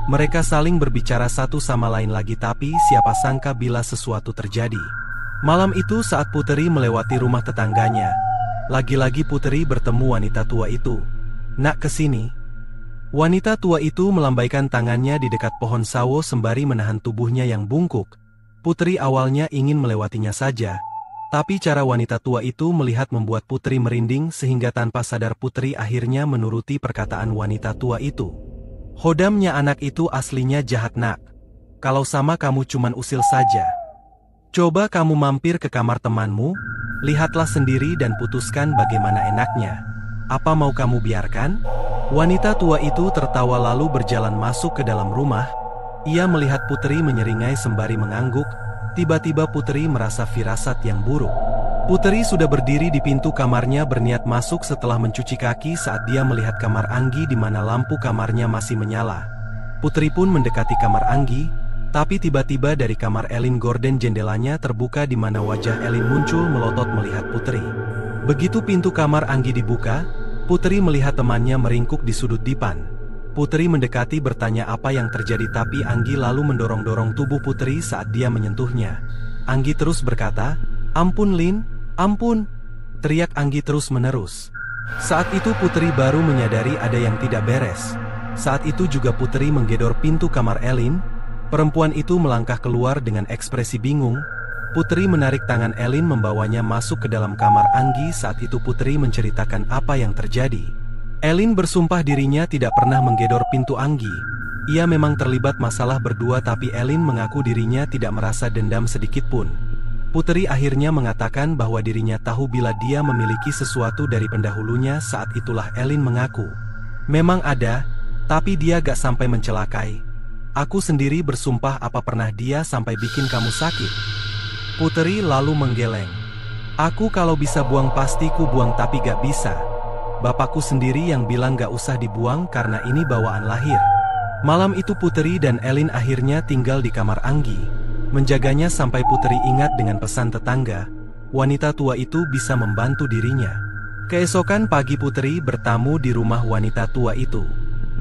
Speaker 1: Mereka saling berbicara satu sama lain lagi tapi siapa sangka bila sesuatu terjadi. Malam itu saat Putri melewati rumah tetangganya, lagi-lagi Putri bertemu wanita tua itu. "Nak kesini." Wanita tua itu melambaikan tangannya di dekat pohon sawo sembari menahan tubuhnya yang bungkuk. Putri awalnya ingin melewatinya saja, tapi cara wanita tua itu melihat membuat Putri merinding sehingga tanpa sadar Putri akhirnya menuruti perkataan wanita tua itu. "Hodamnya anak itu aslinya jahat nak. Kalau sama kamu cuman usil saja. Coba kamu mampir ke kamar temanmu, lihatlah sendiri dan putuskan bagaimana enaknya. Apa mau kamu biarkan?" Wanita tua itu tertawa lalu berjalan masuk ke dalam rumah. Ia melihat Putri menyeringai sembari mengangguk. Tiba-tiba Putri merasa firasat yang buruk. Putri sudah berdiri di pintu kamarnya berniat masuk setelah mencuci kaki saat dia melihat kamar Anggi di mana lampu kamarnya masih menyala. Putri pun mendekati kamar Anggi, tapi tiba-tiba dari kamar Elin gorden jendelanya terbuka di mana wajah Elin muncul melotot melihat Putri. Begitu pintu kamar Anggi dibuka, Putri melihat temannya meringkuk di sudut dipan. Putri mendekati bertanya apa yang terjadi tapi Anggi lalu mendorong-dorong tubuh Putri saat dia menyentuhnya. Anggi terus berkata, "Ampun Lin, ampun!" teriak Anggi terus-menerus. Saat itu Putri baru menyadari ada yang tidak beres. Saat itu juga Putri menggedor pintu kamar Elin. Perempuan itu melangkah keluar dengan ekspresi bingung. Putri menarik tangan Elin membawanya masuk ke dalam kamar Anggi. Saat itu Putri menceritakan apa yang terjadi. Elin bersumpah dirinya tidak pernah menggedor pintu Anggi. Ia memang terlibat masalah berdua tapi Elin mengaku dirinya tidak merasa dendam sedikitpun. Putri akhirnya mengatakan bahwa dirinya tahu bila dia memiliki sesuatu dari pendahulunya. Saat itulah Elin mengaku, "Memang ada, tapi dia gak sampai mencelakai. Aku sendiri bersumpah apa pernah dia sampai bikin kamu sakit?" Putri lalu menggeleng. Aku kalau bisa buang pasti ku buang tapi gak bisa. Bapakku sendiri yang bilang gak usah dibuang karena ini bawaan lahir. Malam itu Putri dan Elin akhirnya tinggal di kamar Anggi, menjaganya sampai Putri ingat dengan pesan tetangga, wanita tua itu bisa membantu dirinya. Keesokan pagi Putri bertamu di rumah wanita tua itu.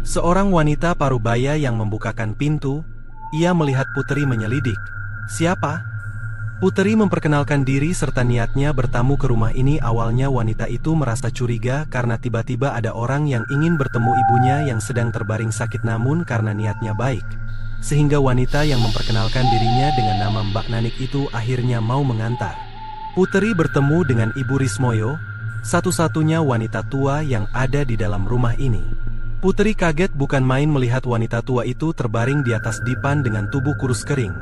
Speaker 1: Seorang wanita parubaya yang membukakan pintu, ia melihat Putri menyelidik. Siapa? Putri memperkenalkan diri serta niatnya bertamu ke rumah ini. Awalnya wanita itu merasa curiga karena tiba-tiba ada orang yang ingin bertemu ibunya yang sedang terbaring sakit, namun karena niatnya baik, sehingga wanita yang memperkenalkan dirinya dengan nama Mbak Nanik itu akhirnya mau mengantar Putri bertemu dengan Ibu Rismoyo, satu-satunya wanita tua yang ada di dalam rumah ini. Putri kaget bukan main melihat wanita tua itu terbaring di atas dipan dengan tubuh kurus kering.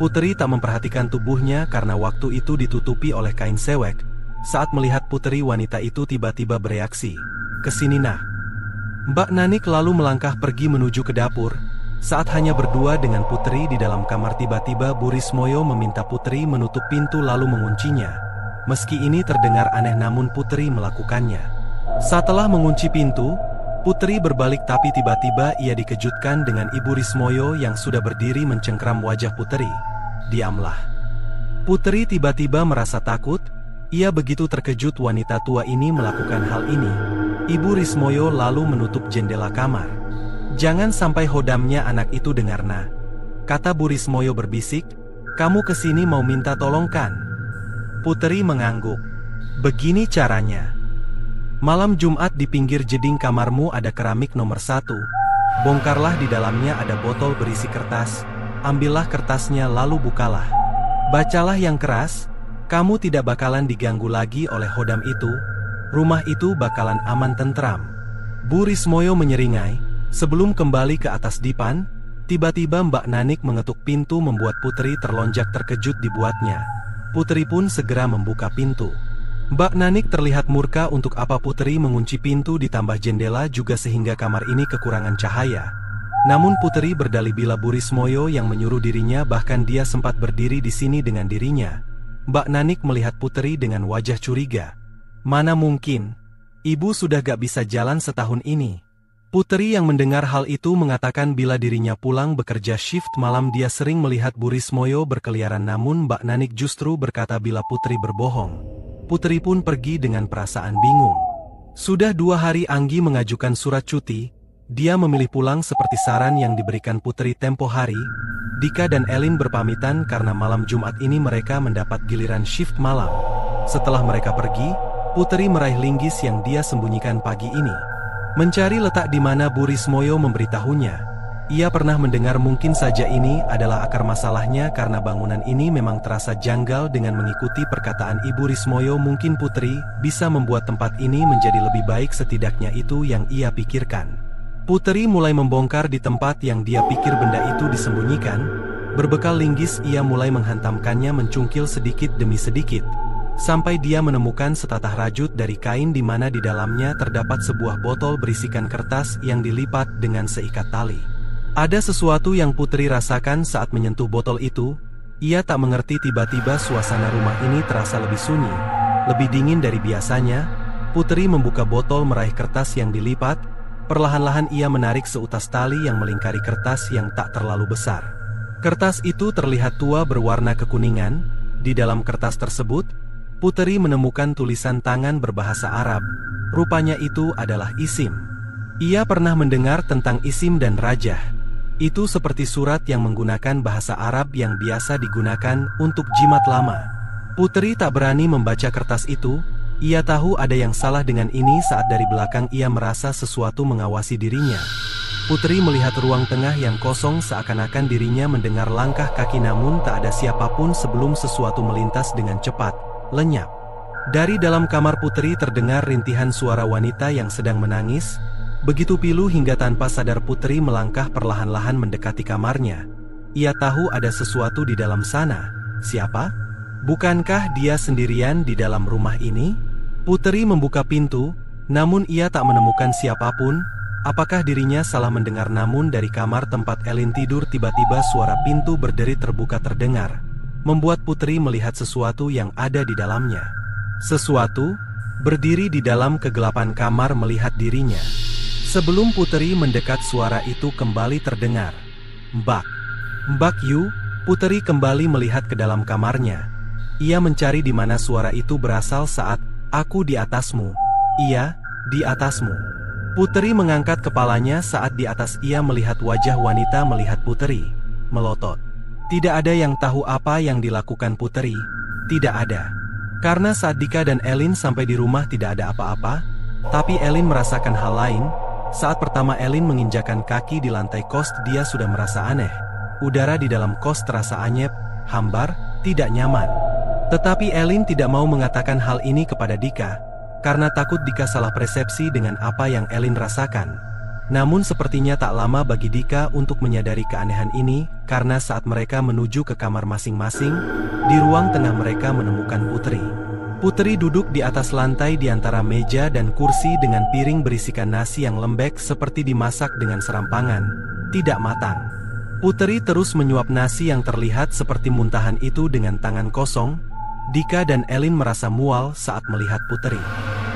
Speaker 1: Putri tak memperhatikan tubuhnya karena waktu itu ditutupi oleh kain sewek. Saat melihat Putri, wanita itu tiba-tiba bereaksi, "Kesini nah." Mbak Nanik lalu melangkah pergi menuju ke dapur. Saat hanya berdua dengan Putri di dalam kamar, tiba-tiba Bu Rismoyo meminta Putri menutup pintu lalu menguncinya. Meski ini terdengar aneh namun Putri melakukannya. Setelah mengunci pintu, Putri berbalik tapi tiba-tiba ia dikejutkan dengan Ibu Rismoyo yang sudah berdiri mencengkram wajah Putri. "Diamlah." Putri tiba-tiba merasa takut. Ia begitu terkejut wanita tua ini melakukan hal ini. Ibu Rismoyo lalu menutup jendela kamar. "Jangan sampai hodamnya anak itu dengar nah," kata Bu Rismoyo berbisik. "Kamu kesini mau minta tolong kan?" Putri mengangguk. "Begini caranya. Malam Jumat di pinggir jeding kamarmu ada keramik nomor 1. Bongkarlah, di dalamnya ada botol berisi kertas. Ambillah kertasnya lalu bukalah. Bacalah yang keras. Kamu tidak bakalan diganggu lagi oleh hodam itu. Rumah itu bakalan aman tentram." Bu Rismoyo menyeringai. Sebelum kembali ke atas dipan, tiba-tiba Mbak Nanik mengetuk pintu membuat Putri terlonjak terkejut dibuatnya. Putri pun segera membuka pintu. Mbak Nanik terlihat murka untuk apa Putri mengunci pintu ditambah jendela juga sehingga kamar ini kekurangan cahaya. Namun Putri berdalih bila Bu Rismoyo yang menyuruh dirinya, bahkan dia sempat berdiri di sini dengan dirinya. Mbak Nanik melihat Putri dengan wajah curiga. "Mana mungkin, ibu sudah gak bisa jalan setahun ini." Putri yang mendengar hal itu mengatakan bila dirinya pulang bekerja shift malam dia sering melihat Bu Rismoyo berkeliaran, namun Mbak Nanik justru berkata bila Putri berbohong. Putri pun pergi dengan perasaan bingung. Sudah 2 hari Anggi mengajukan surat cuti. Dia memilih pulang seperti saran yang diberikan Putri tempo hari. Dika dan Elin berpamitan karena malam Jumat ini mereka mendapat giliran shift malam. Setelah mereka pergi, Putri meraih linggis yang dia sembunyikan pagi ini. Mencari letak di mana Bu Rismoyo memberitahunya. Ia pernah mendengar mungkin saja ini adalah akar masalahnya karena bangunan ini memang terasa janggal. Dengan mengikuti perkataan Ibu Rismoyo, mungkin Putri bisa membuat tempat ini menjadi lebih baik, setidaknya itu yang ia pikirkan. Putri mulai membongkar di tempat yang dia pikir benda itu disembunyikan. Berbekal linggis ia mulai menghantamkannya mencungkil sedikit demi sedikit, sampai dia menemukan setatah rajut dari kain di mana di dalamnya terdapat sebuah botol berisikan kertas yang dilipat dengan seikat tali. Ada sesuatu yang Putri rasakan saat menyentuh botol itu. Ia tak mengerti, tiba-tiba suasana rumah ini terasa lebih sunyi, lebih dingin dari biasanya. Putri membuka botol, meraih kertas yang dilipat. Perlahan-lahan ia menarik seutas tali yang melingkari kertas yang tak terlalu besar. Kertas itu terlihat tua berwarna kekuningan. Di dalam kertas tersebut, Putri menemukan tulisan tangan berbahasa Arab. Rupanya itu adalah isim. Ia pernah mendengar tentang isim dan rajah. Itu seperti surat yang menggunakan bahasa Arab yang biasa digunakan untuk jimat lama. Putri tak berani membaca kertas itu. Ia tahu ada yang salah dengan ini saat dari belakang ia merasa sesuatu mengawasi dirinya. Putri melihat ruang tengah yang kosong, seakan-akan dirinya mendengar langkah kaki namun tak ada siapapun sebelum sesuatu melintas dengan cepat, lenyap. Dari dalam kamar Putri terdengar rintihan suara wanita yang sedang menangis. Begitu pilu hingga tanpa sadar Putri melangkah perlahan-lahan mendekati kamarnya. Ia tahu ada sesuatu di dalam sana. Siapa? Bukankah dia sendirian di dalam rumah ini? Putri membuka pintu, namun ia tak menemukan siapapun. Apakah dirinya salah mendengar? Namun dari kamar tempat Elin tidur tiba-tiba suara pintu berderi terbuka terdengar, membuat Putri melihat sesuatu yang ada di dalamnya. Sesuatu berdiri di dalam kegelapan kamar melihat dirinya. Sebelum Puteri mendekat, suara itu kembali terdengar. Mbak. Mbak Yu, Puteri kembali melihat ke dalam kamarnya. Ia mencari di mana suara itu berasal saat, "Aku di atasmu." "Iya, di atasmu." Puteri mengangkat kepalanya saat di atas ia melihat wajah wanita melihat Puteri, melotot. Tidak ada yang tahu apa yang dilakukan Puteri, tidak ada. Karena saat Dika dan Elin sampai di rumah tidak ada apa-apa, tapi Elin merasakan hal lain. Saat pertama Elin menginjakan kaki di lantai kos, dia sudah merasa aneh. Udara di dalam kos terasa anyep, hambar, tidak nyaman. Tetapi Elin tidak mau mengatakan hal ini kepada Dika, karena takut Dika salah persepsi dengan apa yang Elin rasakan. Namun sepertinya tak lama bagi Dika untuk menyadari keanehan ini, karena saat mereka menuju ke kamar masing-masing, di ruang tengah mereka menemukan Puteri. Puteri duduk di atas lantai di antara meja dan kursi dengan piring berisikan nasi yang lembek seperti dimasak dengan serampangan, tidak matang. Puteri terus menyuap nasi yang terlihat seperti muntahan itu dengan tangan kosong. Dika dan Elin merasa mual saat melihat Puteri.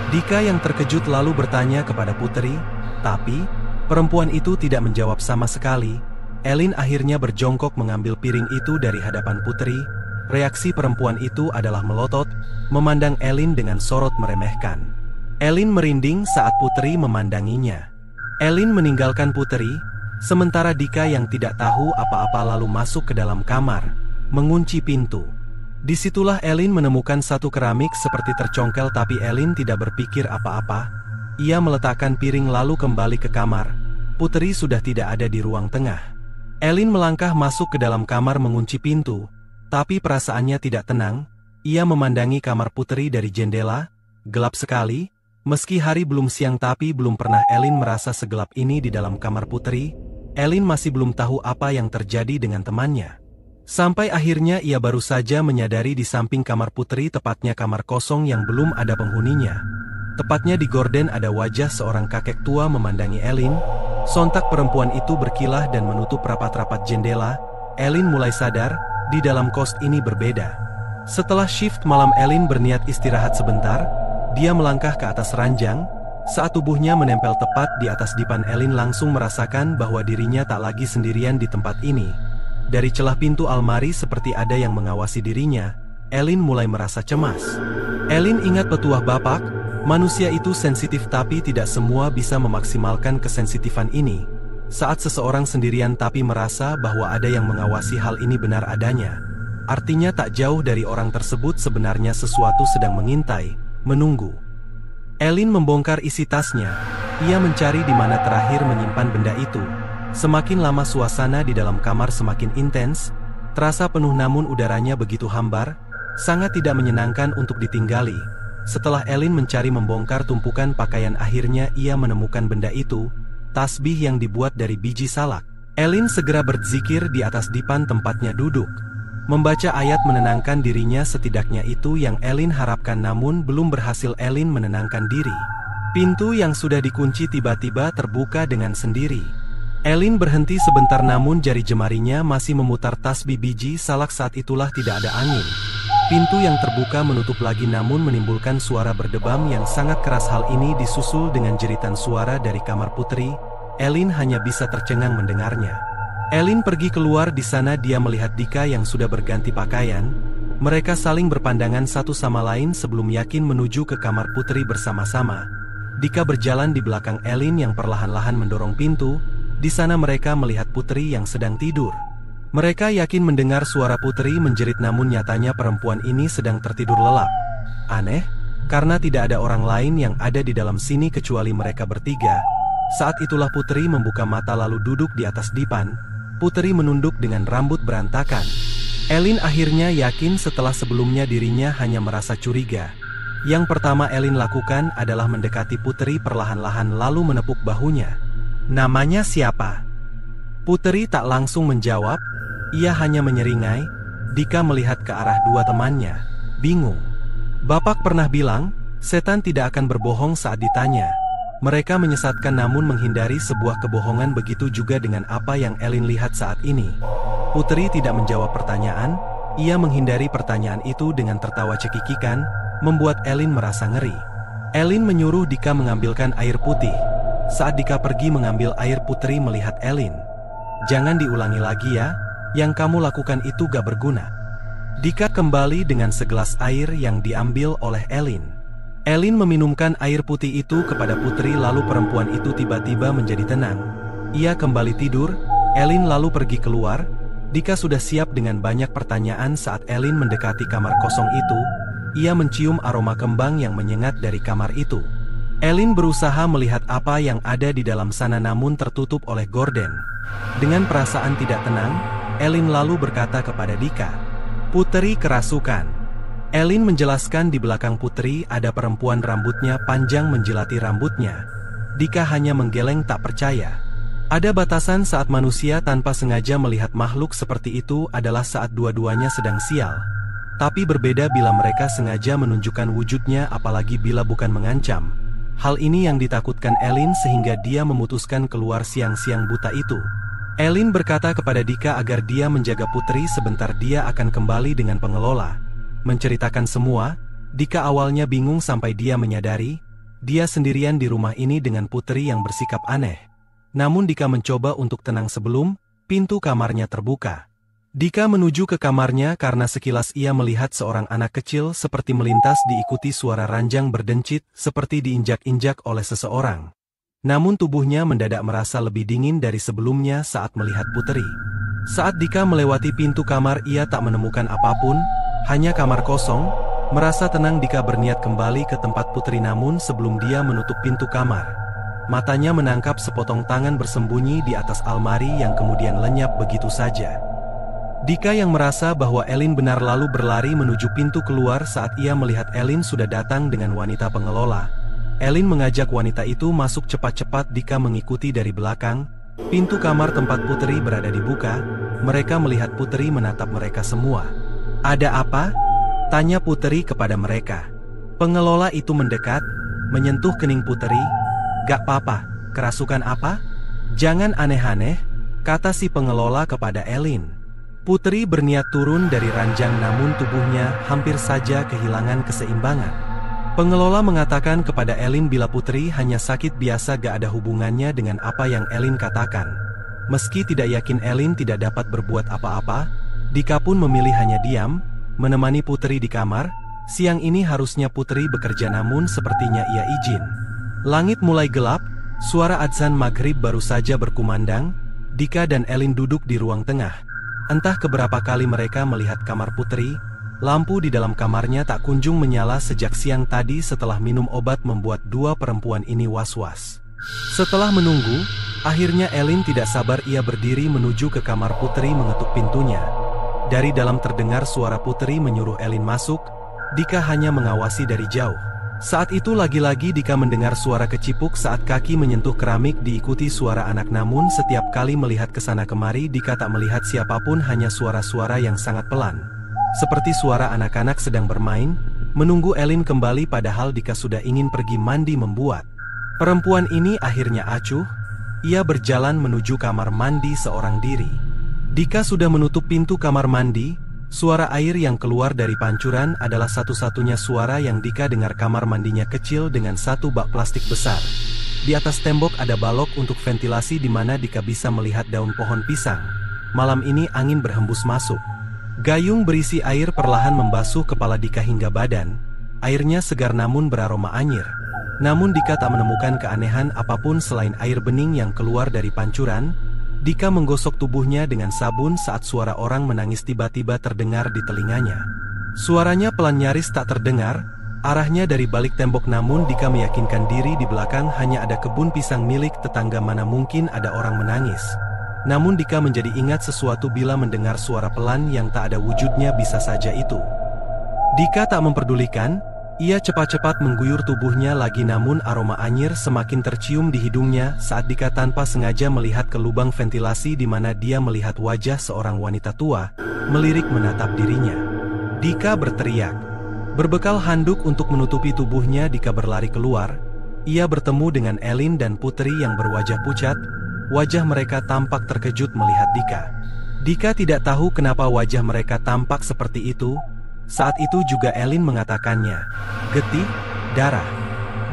Speaker 1: Dika yang terkejut lalu bertanya kepada Puteri, tapi perempuan itu tidak menjawab sama sekali. Elin akhirnya berjongkok mengambil piring itu dari hadapan Puteri. Reaksi perempuan itu adalah melotot, memandang Elin dengan sorot meremehkan. Elin merinding saat Puteri memandanginya. Elin meninggalkan Puteri, sementara Dika yang tidak tahu apa-apa lalu masuk ke dalam kamar, mengunci pintu. Disitulah Elin menemukan satu keramik seperti tercongkel, tapi Elin tidak berpikir apa-apa. Ia meletakkan piring lalu kembali ke kamar. Puteri sudah tidak ada di ruang tengah. Elin melangkah masuk ke dalam kamar mengunci pintu, tapi perasaannya tidak tenang. Ia memandangi kamar Puteri dari jendela, gelap sekali. Meski hari belum siang, tapi belum pernah Elin merasa segelap ini di dalam kamar Puteri. Elin masih belum tahu apa yang terjadi dengan temannya. Sampai akhirnya ia baru saja menyadari di samping kamar Puteri, tepatnya kamar kosong yang belum ada penghuninya. Tepatnya di gorden ada wajah seorang kakek tua memandangi Elin. Sontak perempuan itu berkilah dan menutup rapat-rapat jendela. Elin mulai sadar, di dalam kos ini berbeda. Setelah shift malam Elin berniat istirahat sebentar. Dia melangkah ke atas ranjang. Saat tubuhnya menempel tepat di atas dipan, Elin langsung merasakan bahwa dirinya tak lagi sendirian di tempat ini. Dari celah pintu almari seperti ada yang mengawasi dirinya. Elin mulai merasa cemas. Elin ingat petuah Bapak, manusia itu sensitif tapi tidak semua bisa memaksimalkan kesensitifan ini. Saat seseorang sendirian tapi merasa bahwa ada yang mengawasi, hal ini benar adanya. Artinya tak jauh dari orang tersebut sebenarnya sesuatu sedang mengintai, menunggu. Elin membongkar isi tasnya. Ia mencari di mana terakhir menyimpan benda itu. Semakin lama suasana di dalam kamar semakin intens, terasa penuh namun udaranya begitu hambar, sangat tidak menyenangkan untuk ditinggali. Setelah Elin mencari membongkar tumpukan pakaian, akhirnya ia menemukan benda itu, tasbih yang dibuat dari biji salak. Elin segera berzikir di atas dipan tempatnya duduk. Membaca ayat menenangkan dirinya, setidaknya itu yang Elin harapkan, namun belum berhasil Elin menenangkan diri. Pintu yang sudah dikunci tiba-tiba terbuka dengan sendiri. Elin berhenti sebentar namun jari jemarinya masih memutar tasbih biji salak. Saat itulah tidak ada angin. Pintu yang terbuka menutup lagi namun menimbulkan suara berdebam yang sangat keras. Hal ini disusul dengan jeritan suara dari kamar Puteri. Elin hanya bisa tercengang mendengarnya. Elin pergi keluar. Di sana dia melihat Dika yang sudah berganti pakaian. Mereka saling berpandangan satu sama lain sebelum yakin menuju ke kamar Puteri bersama-sama. Dika berjalan di belakang Elin yang perlahan-lahan mendorong pintu. Di sana mereka melihat Puteri yang sedang tidur. Mereka yakin mendengar suara Puteri menjerit, namun nyatanya perempuan ini sedang tertidur lelap. Aneh, karena tidak ada orang lain yang ada di dalam sini kecuali mereka bertiga. Saat itulah Puteri membuka mata lalu duduk di atas dipan. Puteri menunduk dengan rambut berantakan. Elin akhirnya yakin setelah sebelumnya dirinya hanya merasa curiga. Yang pertama Elin lakukan adalah mendekati Puteri perlahan-lahan lalu menepuk bahunya. Namanya siapa? Puteri tak langsung menjawab, ia hanya menyeringai. Dika melihat ke arah dua temannya, bingung. Bapak pernah bilang, setan tidak akan berbohong saat ditanya. Mereka menyesatkan namun menghindari sebuah kebohongan, begitu juga dengan apa yang Elin lihat saat ini. Puteri tidak menjawab pertanyaan, ia menghindari pertanyaan itu dengan tertawa cekikikan. membuat Elin merasa ngeri. Elin menyuruh Dika mengambilkan air putih. Saat Dika pergi mengambil air, Putri melihat Elin. "Jangan diulangi lagi ya, yang kamu lakukan itu gak berguna." Dika kembali dengan segelas air yang diambil oleh Elin. Elin meminumkan air putih itu kepada Putri, lalu perempuan itu tiba-tiba menjadi tenang. Ia kembali tidur. Elin lalu pergi keluar. Dika sudah siap dengan banyak pertanyaan. Saat Elin mendekati kamar kosong itu, ia mencium aroma kembang yang menyengat dari kamar itu. Elin berusaha melihat apa yang ada di dalam sana, namun tertutup oleh gorden. Dengan perasaan tidak tenang, Elin lalu berkata kepada Dika, "Putri kerasukan." Elin menjelaskan di belakang Putri ada perempuan rambutnya panjang menjilati rambutnya. Dika hanya menggeleng tak percaya. Ada batasan saat manusia tanpa sengaja melihat makhluk seperti itu adalah saat dua-duanya sedang sial. Tapi berbeda bila mereka sengaja menunjukkan wujudnya, apalagi bila bukan mengancam. Hal ini yang ditakutkan Elin sehingga dia memutuskan keluar siang-siang buta itu. Elin berkata kepada Dika agar dia menjaga Putri sebentar, dia akan kembali dengan pengelola. Menceritakan semua, Dika awalnya bingung sampai dia menyadari dia sendirian di rumah ini dengan Putri yang bersikap aneh. Namun Dika mencoba untuk tenang sebelum pintu kamarnya terbuka. Dika menuju ke kamarnya karena sekilas ia melihat seorang anak kecil seperti melintas, diikuti suara ranjang berdencit seperti diinjak-injak oleh seseorang. Namun tubuhnya mendadak merasa lebih dingin dari sebelumnya saat melihat Putri. Saat Dika melewati pintu kamar, ia tak menemukan apapun, hanya kamar kosong. Merasa tenang, Dika berniat kembali ke tempat Putri, namun sebelum dia menutup pintu kamar, matanya menangkap sepotong tangan bersembunyi di atas almari yang kemudian lenyap begitu saja. Dika yang merasa bahwa Elin benar lalu berlari menuju pintu keluar. Saat ia melihat Elin sudah datang dengan wanita pengelola, Elin mengajak wanita itu masuk cepat-cepat. Dika mengikuti dari belakang. Pintu kamar tempat Putri berada dibuka. Mereka melihat Putri menatap mereka semua. "Ada apa?" tanya Putri kepada mereka. Pengelola itu mendekat, menyentuh kening Putri. "Gak apa-apa, kerasukan apa? Jangan aneh-aneh," kata si pengelola kepada Elin. Putri berniat turun dari ranjang, namun tubuhnya hampir saja kehilangan keseimbangan. Pengelola mengatakan kepada Elin bila Putri hanya sakit biasa, gak ada hubungannya dengan apa yang Elin katakan. Meski tidak yakin Elin tidak dapat berbuat apa-apa, Dika pun memilih hanya diam, menemani Putri di kamar. Siang ini harusnya Putri bekerja, namun sepertinya ia izin. Langit mulai gelap, suara adzan maghrib baru saja berkumandang. Dika dan Elin duduk di ruang tengah. Entah keberapa kali mereka melihat kamar Putri. Lampu di dalam kamarnya tak kunjung menyala sejak siang tadi. Setelah minum obat membuat dua perempuan ini was-was. Setelah menunggu, akhirnya Elin tidak sabar. Ia berdiri menuju ke kamar Putri, mengetuk pintunya. Dari dalam terdengar suara Putri menyuruh Elin masuk. Dika hanya mengawasi dari jauh. Saat itu lagi-lagi Dika mendengar suara kecipuk saat kaki menyentuh keramik, diikuti suara anak. Namun setiap kali melihat ke sana kemari, Dika tak melihat siapapun, hanya suara-suara yang sangat pelan, seperti suara anak-anak sedang bermain. Menunggu Elin kembali padahal Dika sudah ingin pergi mandi membuat perempuan ini akhirnya acuh. Ia berjalan menuju kamar mandi seorang diri. Dika sudah menutup pintu kamar mandi. Suara air yang keluar dari pancuran adalah satu-satunya suara yang Dika dengar. Kamar mandinya kecil dengan satu bak plastik besar. Di atas tembok ada balok untuk ventilasi di mana Dika bisa melihat daun pohon pisang. Malam ini angin berhembus masuk. Gayung berisi air perlahan membasuh kepala Dika hingga badan. Airnya segar namun beraroma anyir. Namun Dika tak menemukan keanehan apapun selain air bening yang keluar dari pancuran. Dika menggosok tubuhnya dengan sabun saat suara orang menangis tiba-tiba terdengar di telinganya. Suaranya pelan, nyaris tak terdengar, arahnya dari balik tembok. Namun Dika meyakinkan diri di belakang hanya ada kebun pisang milik tetangga, mana mungkin ada orang menangis. Namun Dika menjadi ingat sesuatu bila mendengar suara pelan yang tak ada wujudnya. Bisa saja itu. Dika tak memperdulikan. Ia cepat-cepat mengguyur tubuhnya lagi, namun aroma anyir semakin tercium di hidungnya saat Dika tanpa sengaja melihat ke lubang ventilasi di mana dia melihat wajah seorang wanita tua melirik menatap dirinya. Dika berteriak. Berbekal handuk untuk menutupi tubuhnya, Dika berlari keluar. Ia bertemu dengan Elin dan Putri yang berwajah pucat. Wajah mereka tampak terkejut melihat Dika. Dika tidak tahu kenapa wajah mereka tampak seperti itu. Saat itu juga Elin mengatakannya. Getih, darah.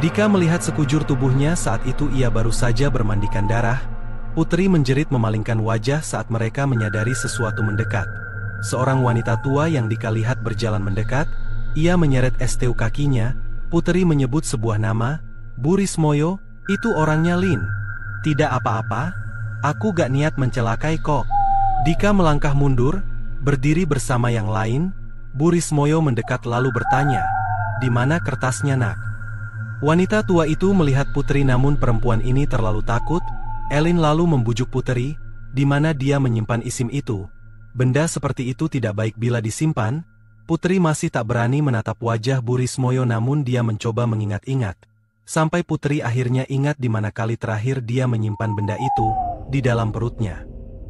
Speaker 1: Dika melihat sekujur tubuhnya saat itu ia baru saja bermandikan darah. Putri menjerit memalingkan wajah saat mereka menyadari sesuatu mendekat. Seorang wanita tua yang Dika lihat berjalan mendekat. Ia menyeret STU kakinya. Putri menyebut sebuah nama. Bu Rismoyo, itu orangnya Lin. Tidak apa-apa, aku gak niat mencelakai kok. Dika melangkah mundur, berdiri bersama yang lain. Bu Rismoyo mendekat lalu bertanya, di mana kertasnya nak? Wanita tua itu melihat Putri namun perempuan ini terlalu takut. Elin lalu membujuk Putri, di mana dia menyimpan isim itu. Benda seperti itu tidak baik bila disimpan. Putri masih tak berani menatap wajah Bu Rismoyo namun dia mencoba mengingat-ingat. Sampai Putri akhirnya ingat di mana kali terakhir dia menyimpan benda itu, di dalam perutnya.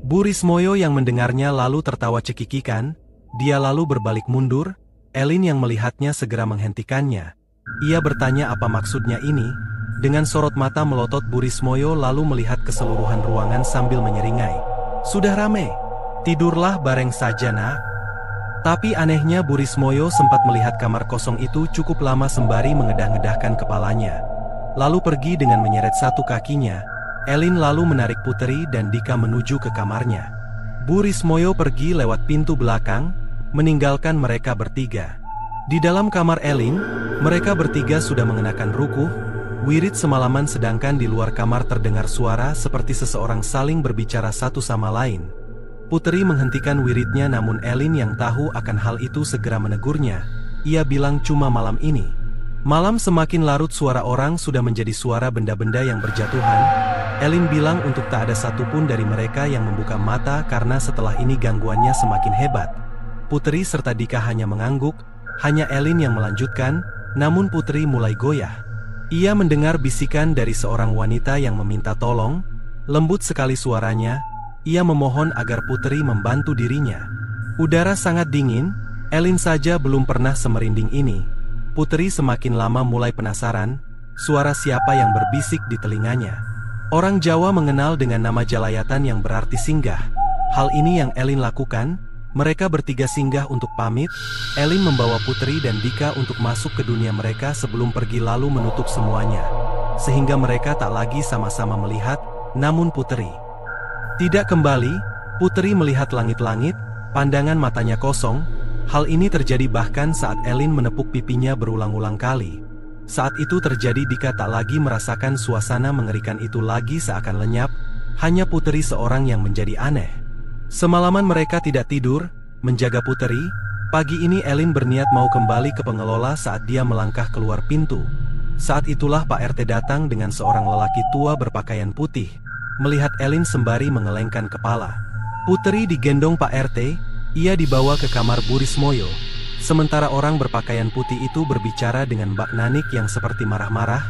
Speaker 1: Bu Rismoyo yang mendengarnya lalu tertawa cekikikan. Dia lalu berbalik mundur. Elin yang melihatnya segera menghentikannya. Ia bertanya apa maksudnya ini. Dengan sorot mata melotot Bu Rismoyo lalu melihat keseluruhan ruangan sambil menyeringai. Sudah rame. Tidurlah bareng saja nak. Tapi anehnya Bu Rismoyo sempat melihat kamar kosong itu cukup lama sembari mengedah-ngedahkan kepalanya. Lalu pergi dengan menyeret satu kakinya. Elin lalu menarik Putri dan Dika menuju ke kamarnya. Bu Rismoyo pergi lewat pintu belakang, meninggalkan mereka bertiga. Di dalam kamar Elin, mereka bertiga sudah mengenakan rukuh, wirid semalaman sedangkan di luar kamar terdengar suara seperti seseorang saling berbicara satu sama lain. Putri menghentikan wiridnya namun Elin yang tahu akan hal itu segera menegurnya. Ia bilang cuma malam ini. Malam semakin larut suara orang sudah menjadi suara benda-benda yang berjatuhan. Elin bilang untuk tak ada satupun dari mereka yang membuka mata karena setelah ini gangguannya semakin hebat. Putri serta Dika hanya mengangguk. Hanya Elin yang melanjutkan, namun Putri mulai goyah. Ia mendengar bisikan dari seorang wanita yang meminta tolong. Lembut sekali suaranya. Ia memohon agar Putri membantu dirinya. Udara sangat dingin. Elin saja belum pernah semerinding ini. Putri semakin lama mulai penasaran. Suara siapa yang berbisik di telinganya. Orang Jawa mengenal dengan nama Jalayatan yang berarti singgah. Hal ini yang Elin lakukan. Mereka bertiga singgah untuk pamit. Elin membawa Putri dan Dika untuk masuk ke dunia mereka sebelum pergi lalu menutup semuanya. Sehingga mereka tak lagi sama-sama melihat, namun Putri tidak kembali. Putri melihat langit-langit, pandangan matanya kosong. Hal ini terjadi bahkan saat Elin menepuk pipinya berulang-ulang kali. Saat itu terjadi Dika tak lagi merasakan suasana mengerikan itu lagi seakan lenyap. Hanya Putri seorang yang menjadi aneh. Semalaman mereka tidak tidur, menjaga Putri. Pagi ini Elin berniat mau kembali ke pengelola saat dia melangkah keluar pintu. Saat itulah Pak RT datang dengan seorang lelaki tua berpakaian putih. Melihat Elin sembari mengelengkan kepala. Putri digendong Pak RT, ia dibawa ke kamar Bu Rismoyo. Sementara orang berpakaian putih itu berbicara dengan Mbak Nanik yang seperti marah-marah.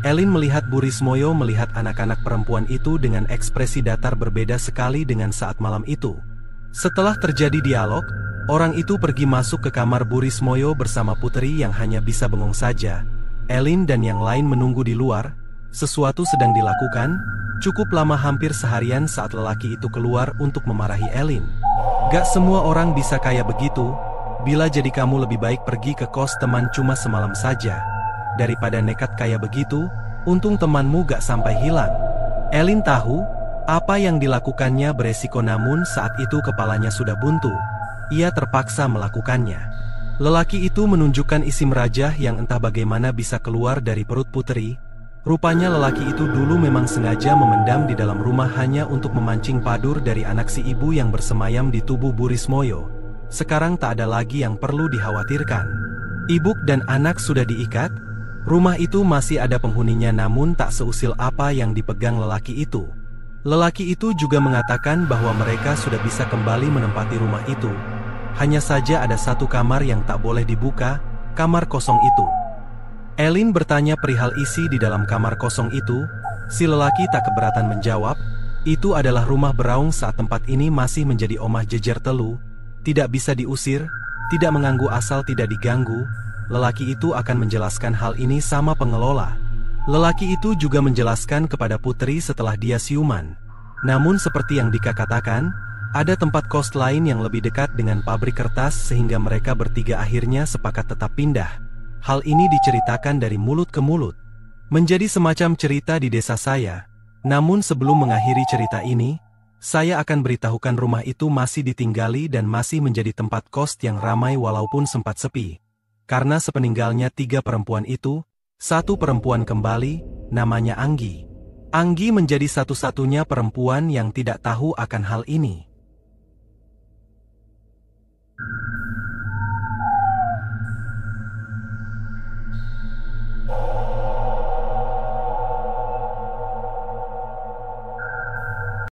Speaker 1: Elin melihat Bu Rismoyo melihat anak-anak perempuan itu dengan ekspresi datar berbeda sekali dengan saat malam itu. Setelah terjadi dialog, orang itu pergi masuk ke kamar Bu Rismoyo bersama Putri yang hanya bisa bengong saja. Elin dan yang lain menunggu di luar. Sesuatu sedang dilakukan. Cukup lama hampir seharian saat lelaki itu keluar untuk memarahi Elin. Gak semua orang bisa kayak begitu. Bila jadi kamu lebih baik pergi ke kos teman cuma semalam saja. Daripada nekat kayak begitu, untung temanmu gak sampai hilang. Elin tahu, apa yang dilakukannya beresiko namun saat itu kepalanya sudah buntu. Ia terpaksa melakukannya. Lelaki itu menunjukkan isim rajah yang entah bagaimana bisa keluar dari perut Putri. Rupanya lelaki itu dulu memang sengaja memendam di dalam rumah hanya untuk memancing padur dari anak si ibu yang bersemayam di tubuh Bu Rismoyo. Sekarang tak ada lagi yang perlu dikhawatirkan. Ibu dan anak sudah diikat. Rumah itu masih ada penghuninya namun tak seusil apa yang dipegang lelaki itu. Lelaki itu juga mengatakan bahwa mereka sudah bisa kembali menempati rumah itu. Hanya saja ada satu kamar yang tak boleh dibuka, kamar kosong itu. Elin bertanya perihal isi di dalam kamar kosong itu. Si lelaki tak keberatan menjawab, itu adalah rumah beraung saat tempat ini masih menjadi omah jejer telu. Tidak bisa diusir, tidak mengganggu asal tidak diganggu. Lelaki itu akan menjelaskan hal ini sama pengelola. Lelaki itu juga menjelaskan kepada Putri setelah dia siuman. Namun seperti yang Dika katakan, Ada tempat kos lain yang lebih dekat dengan pabrik kertas sehingga mereka bertiga akhirnya sepakat tetap pindah. Hal ini diceritakan dari mulut ke mulut. Menjadi semacam cerita di desa saya. Namun sebelum mengakhiri cerita ini, saya akan beritahukan rumah itu masih ditinggali dan masih menjadi tempat kos yang ramai walaupun sempat sepi. Karena sepeninggalnya 3 perempuan itu, 1 perempuan kembali, namanya Anggi. Anggi menjadi satu-satunya perempuan yang tidak tahu akan hal ini.